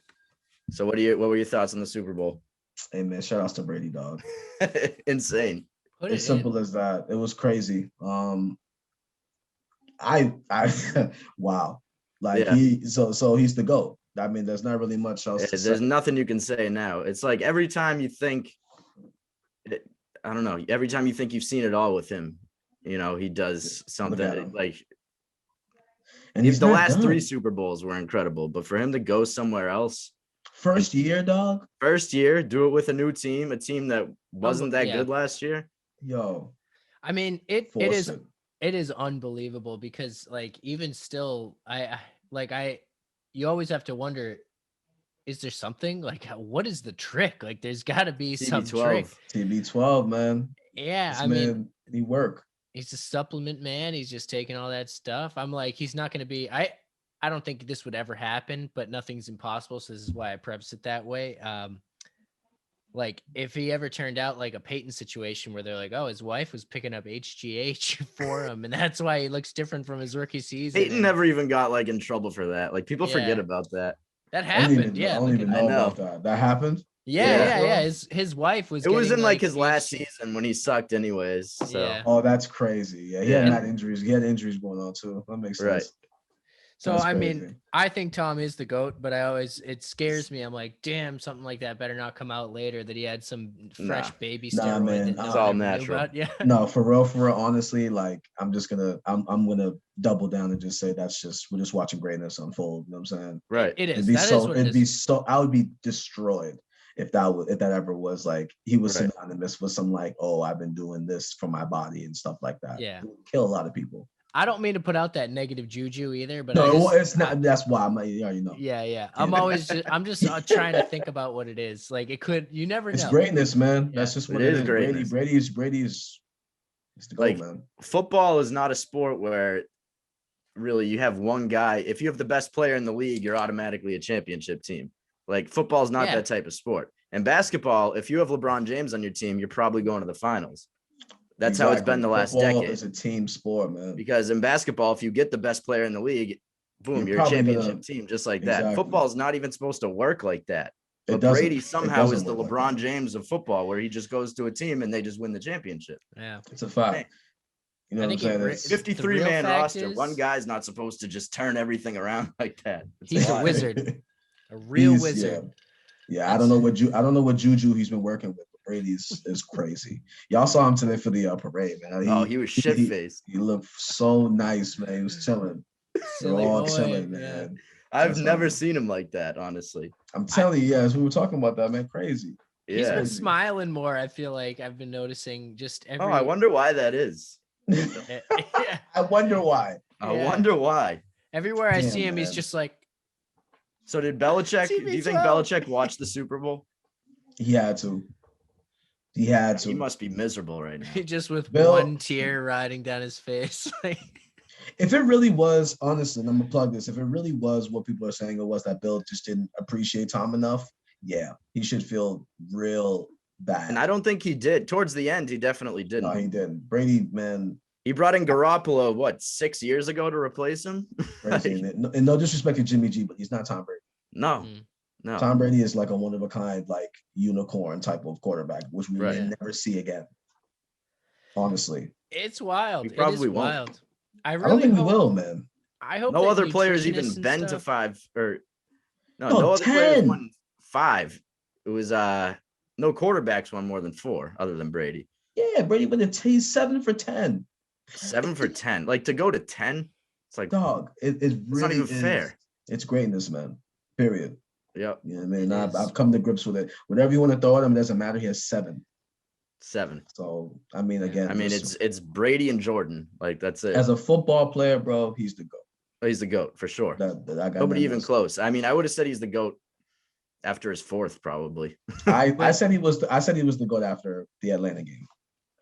So what were your thoughts on the Super Bowl? Hey man, shout outs to Brady, dog. Insane. It's simple as that. It was crazy. I wow. Like so he's the GOAT. I mean, there's not really much else to say. There's nothing you can say now. It's like every time you think, I don't know, every time you think you've seen it all with him, he does something like. And the last 3 Super Bowls were incredible, but for him to go somewhere else. First year, dog. First year, do it with a new team, a team that wasn't that good last year. Yo. I mean, it is unbelievable because like even still, you always have to wonder, is there something like what is the trick? Like there's got to be some trick. TB12, man. Yeah, I mean, he work. He's a supplement man. He's just taking all that stuff. I'm like, he's not going to be. I don't think this would ever happen, but nothing's impossible. So this is why I preface it that way. Like if he ever turned out like a Peyton situation where they're like, oh, his wife was picking up HGH for him, and that's why he looks different from his rookie season. Peyton never even got like in trouble for that. Like people forget about that. That happened. I don't even know about that. That happened. Yeah. His wife was. It was in like his last season when he sucked, anyways. So. Yeah. Oh, that's crazy. Yeah, he had injuries. He had injuries going on too. That makes sense. Right. So that's I mean, I think Tom is the GOAT, but it scares me. I'm like, damn, something like that better not come out later that he had some fresh baby steroid. Man, it's all natural. Yeah. No, for real. Honestly, like I'm gonna double down and just say we're just watching greatness unfold. You know what I'm saying? Right. It is. I would be destroyed if that ever was like he was synonymous with some like, oh, I've been doing this for my body and stuff like that. Yeah. It would kill a lot of people. I don't mean to put out that negative juju either, but it's not. That's why I'm like, Yeah. I'm just trying to think about what it is. Like it could. You never know. It's greatness, man. Yeah. That's just what it is. Brady's the goal, man. Football is not a sport where really you have one guy. If you have the best player in the league, you're automatically a championship team. Like football is not that type of sport. And basketball, if you have LeBron James on your team, you're probably going to the finals. That's how it's been the last decade. It's a team sport, man. Because in basketball, if you get the best player in the league, boom, you're a championship team just like that. Football is not even supposed to work like that. But Brady somehow is the LeBron James of football, where he just goes to a team and they just win the championship. Yeah, it's a fact. You know what I'm saying? 53-man roster. One guy's not supposed to just turn everything around like that. He's a wizard, a real wizard. Yeah, I don't know what juju he's been working with. Brady is crazy. Y'all saw him today for the parade, man. He was shit-faced. He looked so nice, man. He was chilling. They're all chilling, man. I've never seen him like that, honestly. I'm telling you, as we were talking about that, man, crazy. He's been smiling more. I feel like I've been noticing just every. Oh, I wonder why that is. I wonder why. I wonder why. Everywhere I see him, he's just like. So did Belichick? Do you think Belichick watched the Super Bowl? He had to. He must be miserable right now. Just with one tear riding down his face. If it really was, honestly, and I'm gonna plug this. If it really was what people are saying it was that Bill just didn't appreciate Tom enough, he should feel real bad. And I don't think he did. Towards the end, he definitely didn't. No, he didn't. Brady, man. He brought in Garoppolo, 6 years ago to replace him? And no disrespect to Jimmy G, but he's not Tom Brady. No. No. Tom Brady is like a one-of-a-kind, like unicorn type of quarterback, which we may never see again. Honestly, it's wild. We probably won't. Wild. I don't think we will, man. I hope no other players even been to 5 or no other 10. players won 5. It was no quarterbacks won more than 4 other than Brady. Yeah, Brady went he's 7 for 10. 7 for 10. Like to go to 10, it's like dog. It's really not even fair. It's greatness, man. Period. Yep. You know what I mean? I've come to grips with it. Whatever you want to throw at him, doesn't matter. He has 7. 7. So I mean, again, it's Brady and Jordan. Like that's it. As a football player, bro, he's the GOAT. He's the GOAT for sure. Nobody even close. I mean, I would have said he's the GOAT after his 4th, probably. I said he was the GOAT after the Atlanta game.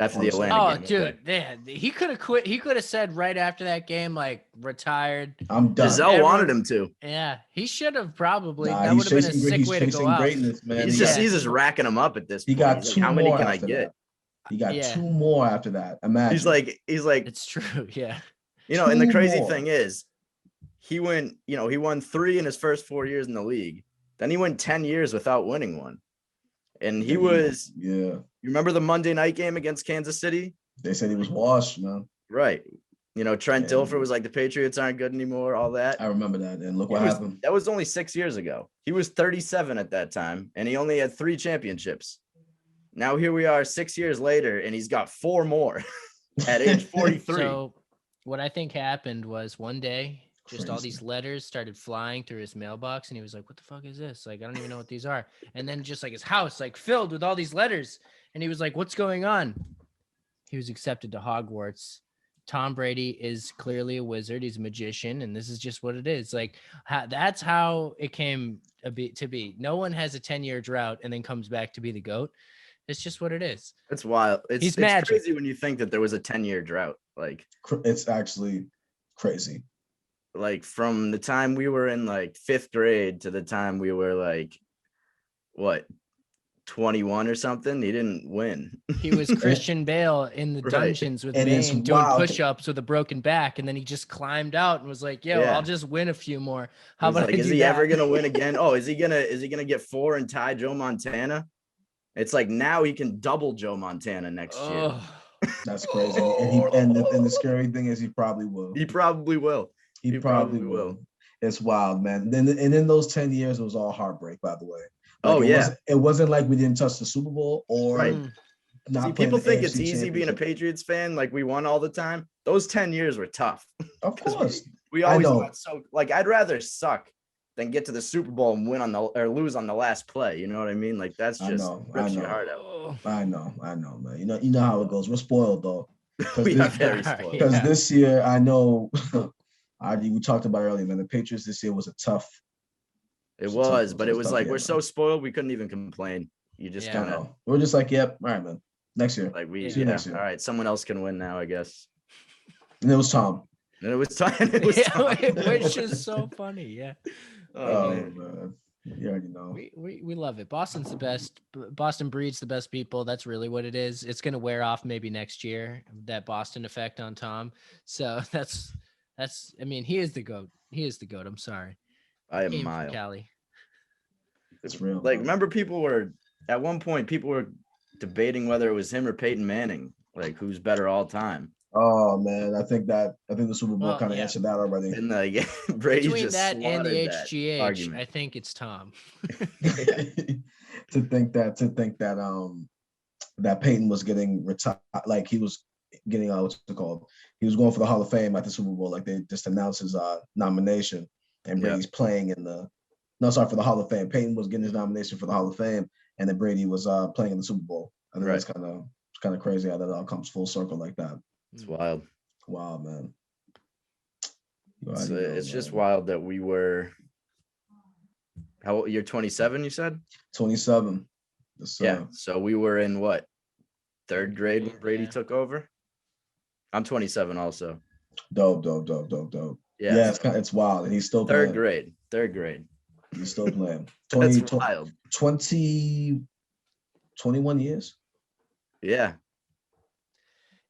after the Honestly. Atlanta Oh, game. dude, Okay. yeah, he could have quit. He could have said right after that game, like, retired. I'm done. Giselle wanted him to. Yeah, he should have probably. Nah, that would have been a sick way to go out. greatness, man. He's just racking him up at this He point. got He's like, two how many more can I after get? that. He got Yeah. 2 more after that. Imagine. He's like, It's true. Yeah. you know, and the 2 crazy more. thing is, he won 3 in his first 4 years in the league. Then he went 10 years without winning one. And he was, Yeah. you remember the Monday night game against Kansas City? They said he was washed, man. Right. You know, Trent Yeah. Dilfer was like, the Patriots aren't good anymore, all that. I remember that. And look what happened. That was only 6 years ago. He was 37 at that time, and he only had 3 championships. Now here we are 6 years later, and he's got 4 more at age 43. So what I think happened was one day, just all Crazy. these letters started flying through his mailbox, and he was like, "What the fuck is this? Like, I don't even know what these are." And then just like his house, like filled with all these letters, and he was like, "What's going on?" He was accepted to Hogwarts. Tom Brady is clearly a wizard. He's a magician, and this is just what it is. Like, that's how it came to be. No one has a 10-year drought and then comes back to be the GOAT. It's just what it is. It's wild. It's magic. crazy when you think that there was a 10-year drought. Like, It's actually crazy. like from the time we were in like 5th grade to the time we were like, what, 21 or something, he didn't win. He was Christian Bale in the Right. dungeons with And it's Bane doing wild. push-ups with a broken back, and then he just climbed out and was like, "Yo, Yeah. I'll just win a few more." How He's about like, I is do he that? ever gonna win again? Oh, is he gonna get 4 and tie Joe Montana? It's like now he can double Joe Montana next year. Oh, That's crazy. And the scary thing is he probably will. He probably will. He probably will. It's wild, man. Then and in those 10 years, it was all heartbreak, by the way. Like, Oh, yeah. It wasn't like we didn't touch the Super Bowl or Right. not. See, playing people the think AFC it's easy being a Championship. Patriots fan, like we won all the time. Those 10 years were tough. Of course. We I always know. got so like I'd rather suck than get to the Super Bowl and win or lose on the last play. You know what I mean? Like that's I just know, rips I your know. heart out. oh. I know, man. You know how it goes. We're spoiled though. We are Because very spoiled. Yeah. this year, I know we talked about earlier, man. The Patriots this year was a tough. It It's a tough- was, but it it's a was tough like year, we're man. so spoiled we couldn't even complain. You just Yeah. I kind of know. We're just like, yep, all right, man. Next year. like we See you yeah. next year. All right, someone else can win now, I guess. And it was Tom. And it was time. It was Yeah, time. which is so funny. Yeah. Oh, Oh, man. man. You already know. We love it. Boston's the best. Boston breeds the best people. That's really what it is. It's going to wear off maybe next year, that Boston effect on Tom. So that's, I mean, he is the GOAT. He is the GOAT. I'm sorry. I Came from admire. Cali. It's real. Like, man. remember at one point people were debating whether it was him or Peyton Manning, like who's better all time. Oh man, I think the Super Bowl Well, kind of yeah. answered that already. And like Brady Between just that and the slaughtered that HGH, argument. I think it's Tom. to think that that Peyton was getting retired, like he was getting what's it called? He was going for the Hall of Fame at the Super Bowl, like they just announced his nomination, and Yeah. Brady's playing for the Hall of Fame. Peyton was getting his nomination for the Hall of Fame, and then Brady was playing in the Super Bowl. I think that's kind of crazy how that all comes full circle like that. It's wild. Wow, man. You It's, already know, it's just man. wild that we were. How old? You're 27, you said? 27. Yes, sir. Yeah. So we were in what? 3rd grade when Brady Yeah. took over? I'm 27 also. Dope. Yeah. Yeah, it's wild. And he's still playing. 3rd grade. 3rd grade. He's still playing. That's 20, wild. 21 years. Yeah.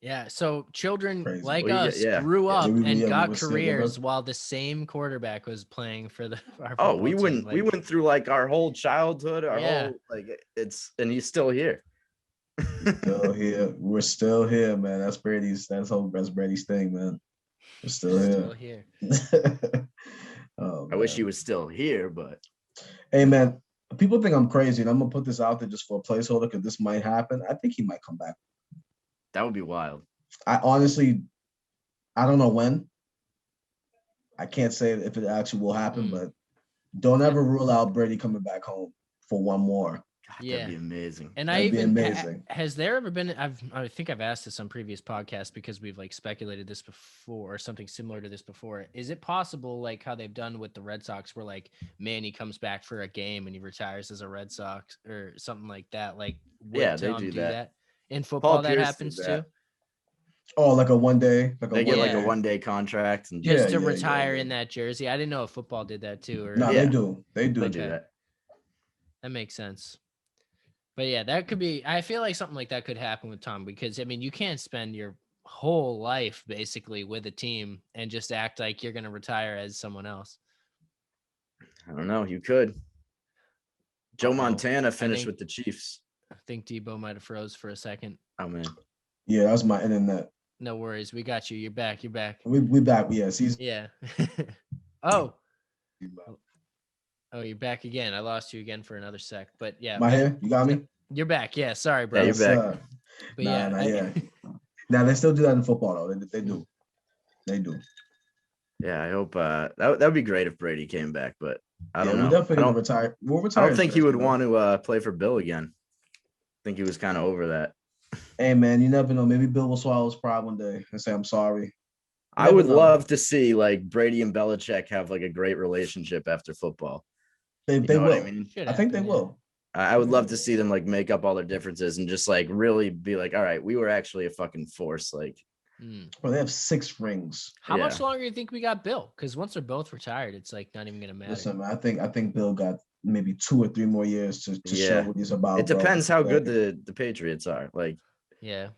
Yeah. So children Crazy. like Well, us yeah. grew Yeah, up we and got were still careers together. while the same quarterback was playing for our Oh, football we team. went Like, went through like our whole childhood, our Yeah. whole like and he's still here. Still here. We're still here, man. That's Brady's thing, man. We're still still here. here. Oh, I wish man. he was still here, but Hey, man. People think I'm crazy, and I'm gonna put this out there just for a placeholder because this might happen. I think he might come back. that would be wild. I honestly, I don't know when. I can't say if it actually will happen, but don't ever rule out Brady coming back home for one more. God, Yeah. that'd be amazing. And That'd be amazing. Has there ever been, I think I've asked this on previous podcasts because we've like speculated this before or something similar to this before. Is it possible, like how they've done with the Red Sox, where like Manny comes back for a game and he retires as a Red Sox or something like that? Like, would Yeah, they Tom do that. In football, that Pierce happens did that. too. Oh, like a 1 day, like a They get like a Yeah. 1-day contract and Yeah, Just to yeah, retire yeah. in that jersey. I didn't know if football did that too. Or No, Yeah. they do. They do. they do Okay. that. That makes sense. But yeah, that could be. I feel like something like that could happen with Tom because I mean, you can't spend your whole life basically with a team and just act like you're going to retire as someone else. I don't know. You could. Joe Montana finished think- with the Chiefs. I think Debo might have froze for a second. Oh man. Yeah, that's my internet. No worries, we got you. You're back. You're back. We back. Yeah, season. Yeah. Oh, you're back again. I lost you again for another sec, but yeah. My hair, you got me. You're back. Yeah. Sorry, bro. Yeah, you're back. But Yeah. Now they still do that in football though. They do. They do. Yeah, I hope that would be great if Brady came back, but I don't know. We're definitely gonna retire. We'll I retire. don't think he would want to play for Bill again. I think he was kind of over that. Hey man, you never know. Maybe Bill will swallow his pride one day and say, "I'm sorry." I would love to see like Brady and Belichick have like a great relationship after football. They You know will. what I mean? I think they will. I would love to see them like make up all their differences and just like really be like, all right, we were actually a fucking force. Like, Well, they have 6 rings. How much longer do you think we got Bill? Because once they're both retired, it's like not even gonna matter. Listen, man, I think Bill got maybe 2 or 3 more years to show what he's about. It depends how good the Patriots are. Like, yeah,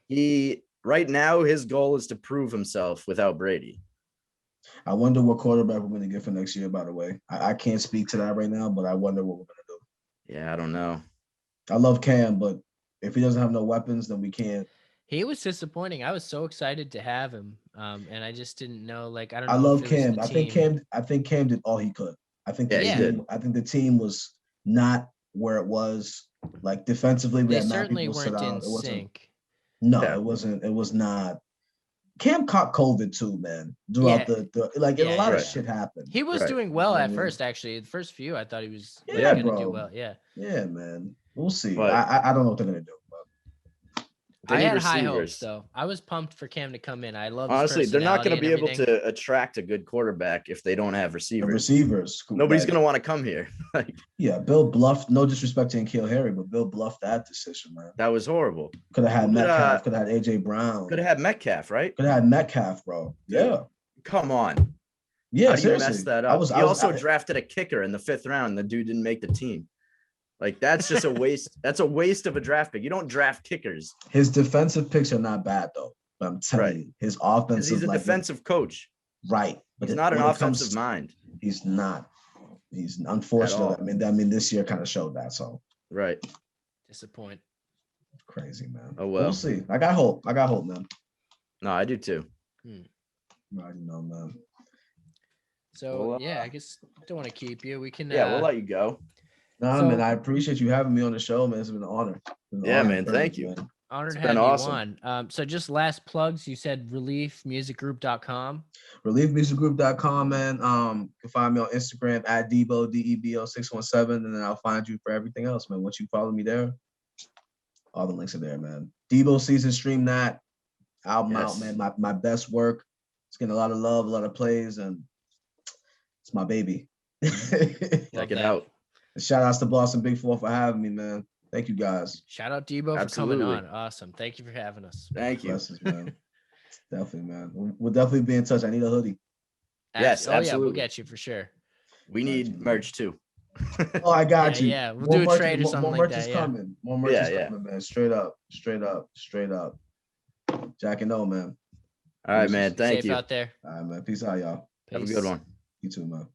right now his goal is to prove himself without Brady. I wonder what quarterback we're going to get for next year. By the way, I can't speak to that right now, but I wonder what we're going to do. Yeah, I don't know. I love Cam, but if he doesn't have no weapons, then we can't. he was disappointing. I was so excited to have him, and I just didn't know. Like, I don't know. I love if it was Cam. the I think Cam did all he could. I think he did. I think the team was not where it was. Like defensively, we They had 9 certainly people sit weren't out. in sync. No, Yeah. it wasn't. It was not. Cam caught COVID too, man. Throughout Yeah. and a lot of Right. shit happened. He was Right. doing well I at mean- first. Actually, the first few, I thought he was Yeah, gonna do bro. well. Yeah, Yeah, man. We'll see. But- I don't know what they're gonna do. But They I need had high hopes receivers. though. I was pumped for Cam to come in. I love. Honestly, they're not going to be able everything. to attract a good quarterback if they don't have the receivers. receivers. Nobody's like, going to want to come here. Like, Yeah, Bill bluffed. No disrespect to N'Keal Harry, but Bill bluffed that decision, man. that was horrible. Could have had Who did, Metcalf. Could have had AJ Brown. Could have had Metcalf, right? Could have had Metcalf, bro. Yeah, Come on. yeah. How do you Seriously, mess that I up? was. He also drafted a kicker in the 5th round. The dude didn't make the team. Like, that's just a waste. That's a waste of a draft pick. You don't draft kickers. His defensive picks are not bad though. But I'm telling Right. you, his 'Cause offensive. he's a defensive coach. Right. But He's not an when it comes offensive mind. He's not. He's unfortunate. all. I mean, this year kind of showed that. So Right. Disappoint. crazy, man. Oh, well. We'll see. I got hope, man. No, I do too. I know, man. So Well, yeah, I guess don't want to keep you. We can. Yeah, we'll let you go. No, So- man. I appreciate you having me on the show, man. It's been an honor. It's been an Yeah, honor man, and thank privilege, you. man. honored to It's have been you awesome. on. So just last plugs. You said reliefmusicgroup.com. ReliefMusicGroup.com, man. You can find me on Instagram at Debo DEBO617, and then I'll find you for everything else, man. Once you follow me there, all the links are there, man. Debo Season Stream that album out, Yes. man. My best work. It's getting a lot of love, a lot of plays, and it's my baby. Check it that. out. Shout outs to Boston Big Four for having me, man. Thank you guys. Shout out Debo for coming Absolutely. on. Awesome. Thank you for having us. Thank you. Blessings, man. Definitely, man. We'll definitely be in touch. I need a hoodie. Yes, Oh yeah, we'll absolutely. get you for sure. We need merch too. Oh, I got you. Yeah, we'll More do a merch- trade or more something like merch that, is yeah. coming. More merch Yeah, is yeah. coming, man. Straight up. Jack and O, man. All right, man. Thank Safe you. out there. All right, man. Peace out, y'all. Have a Peace. good one. You too, man.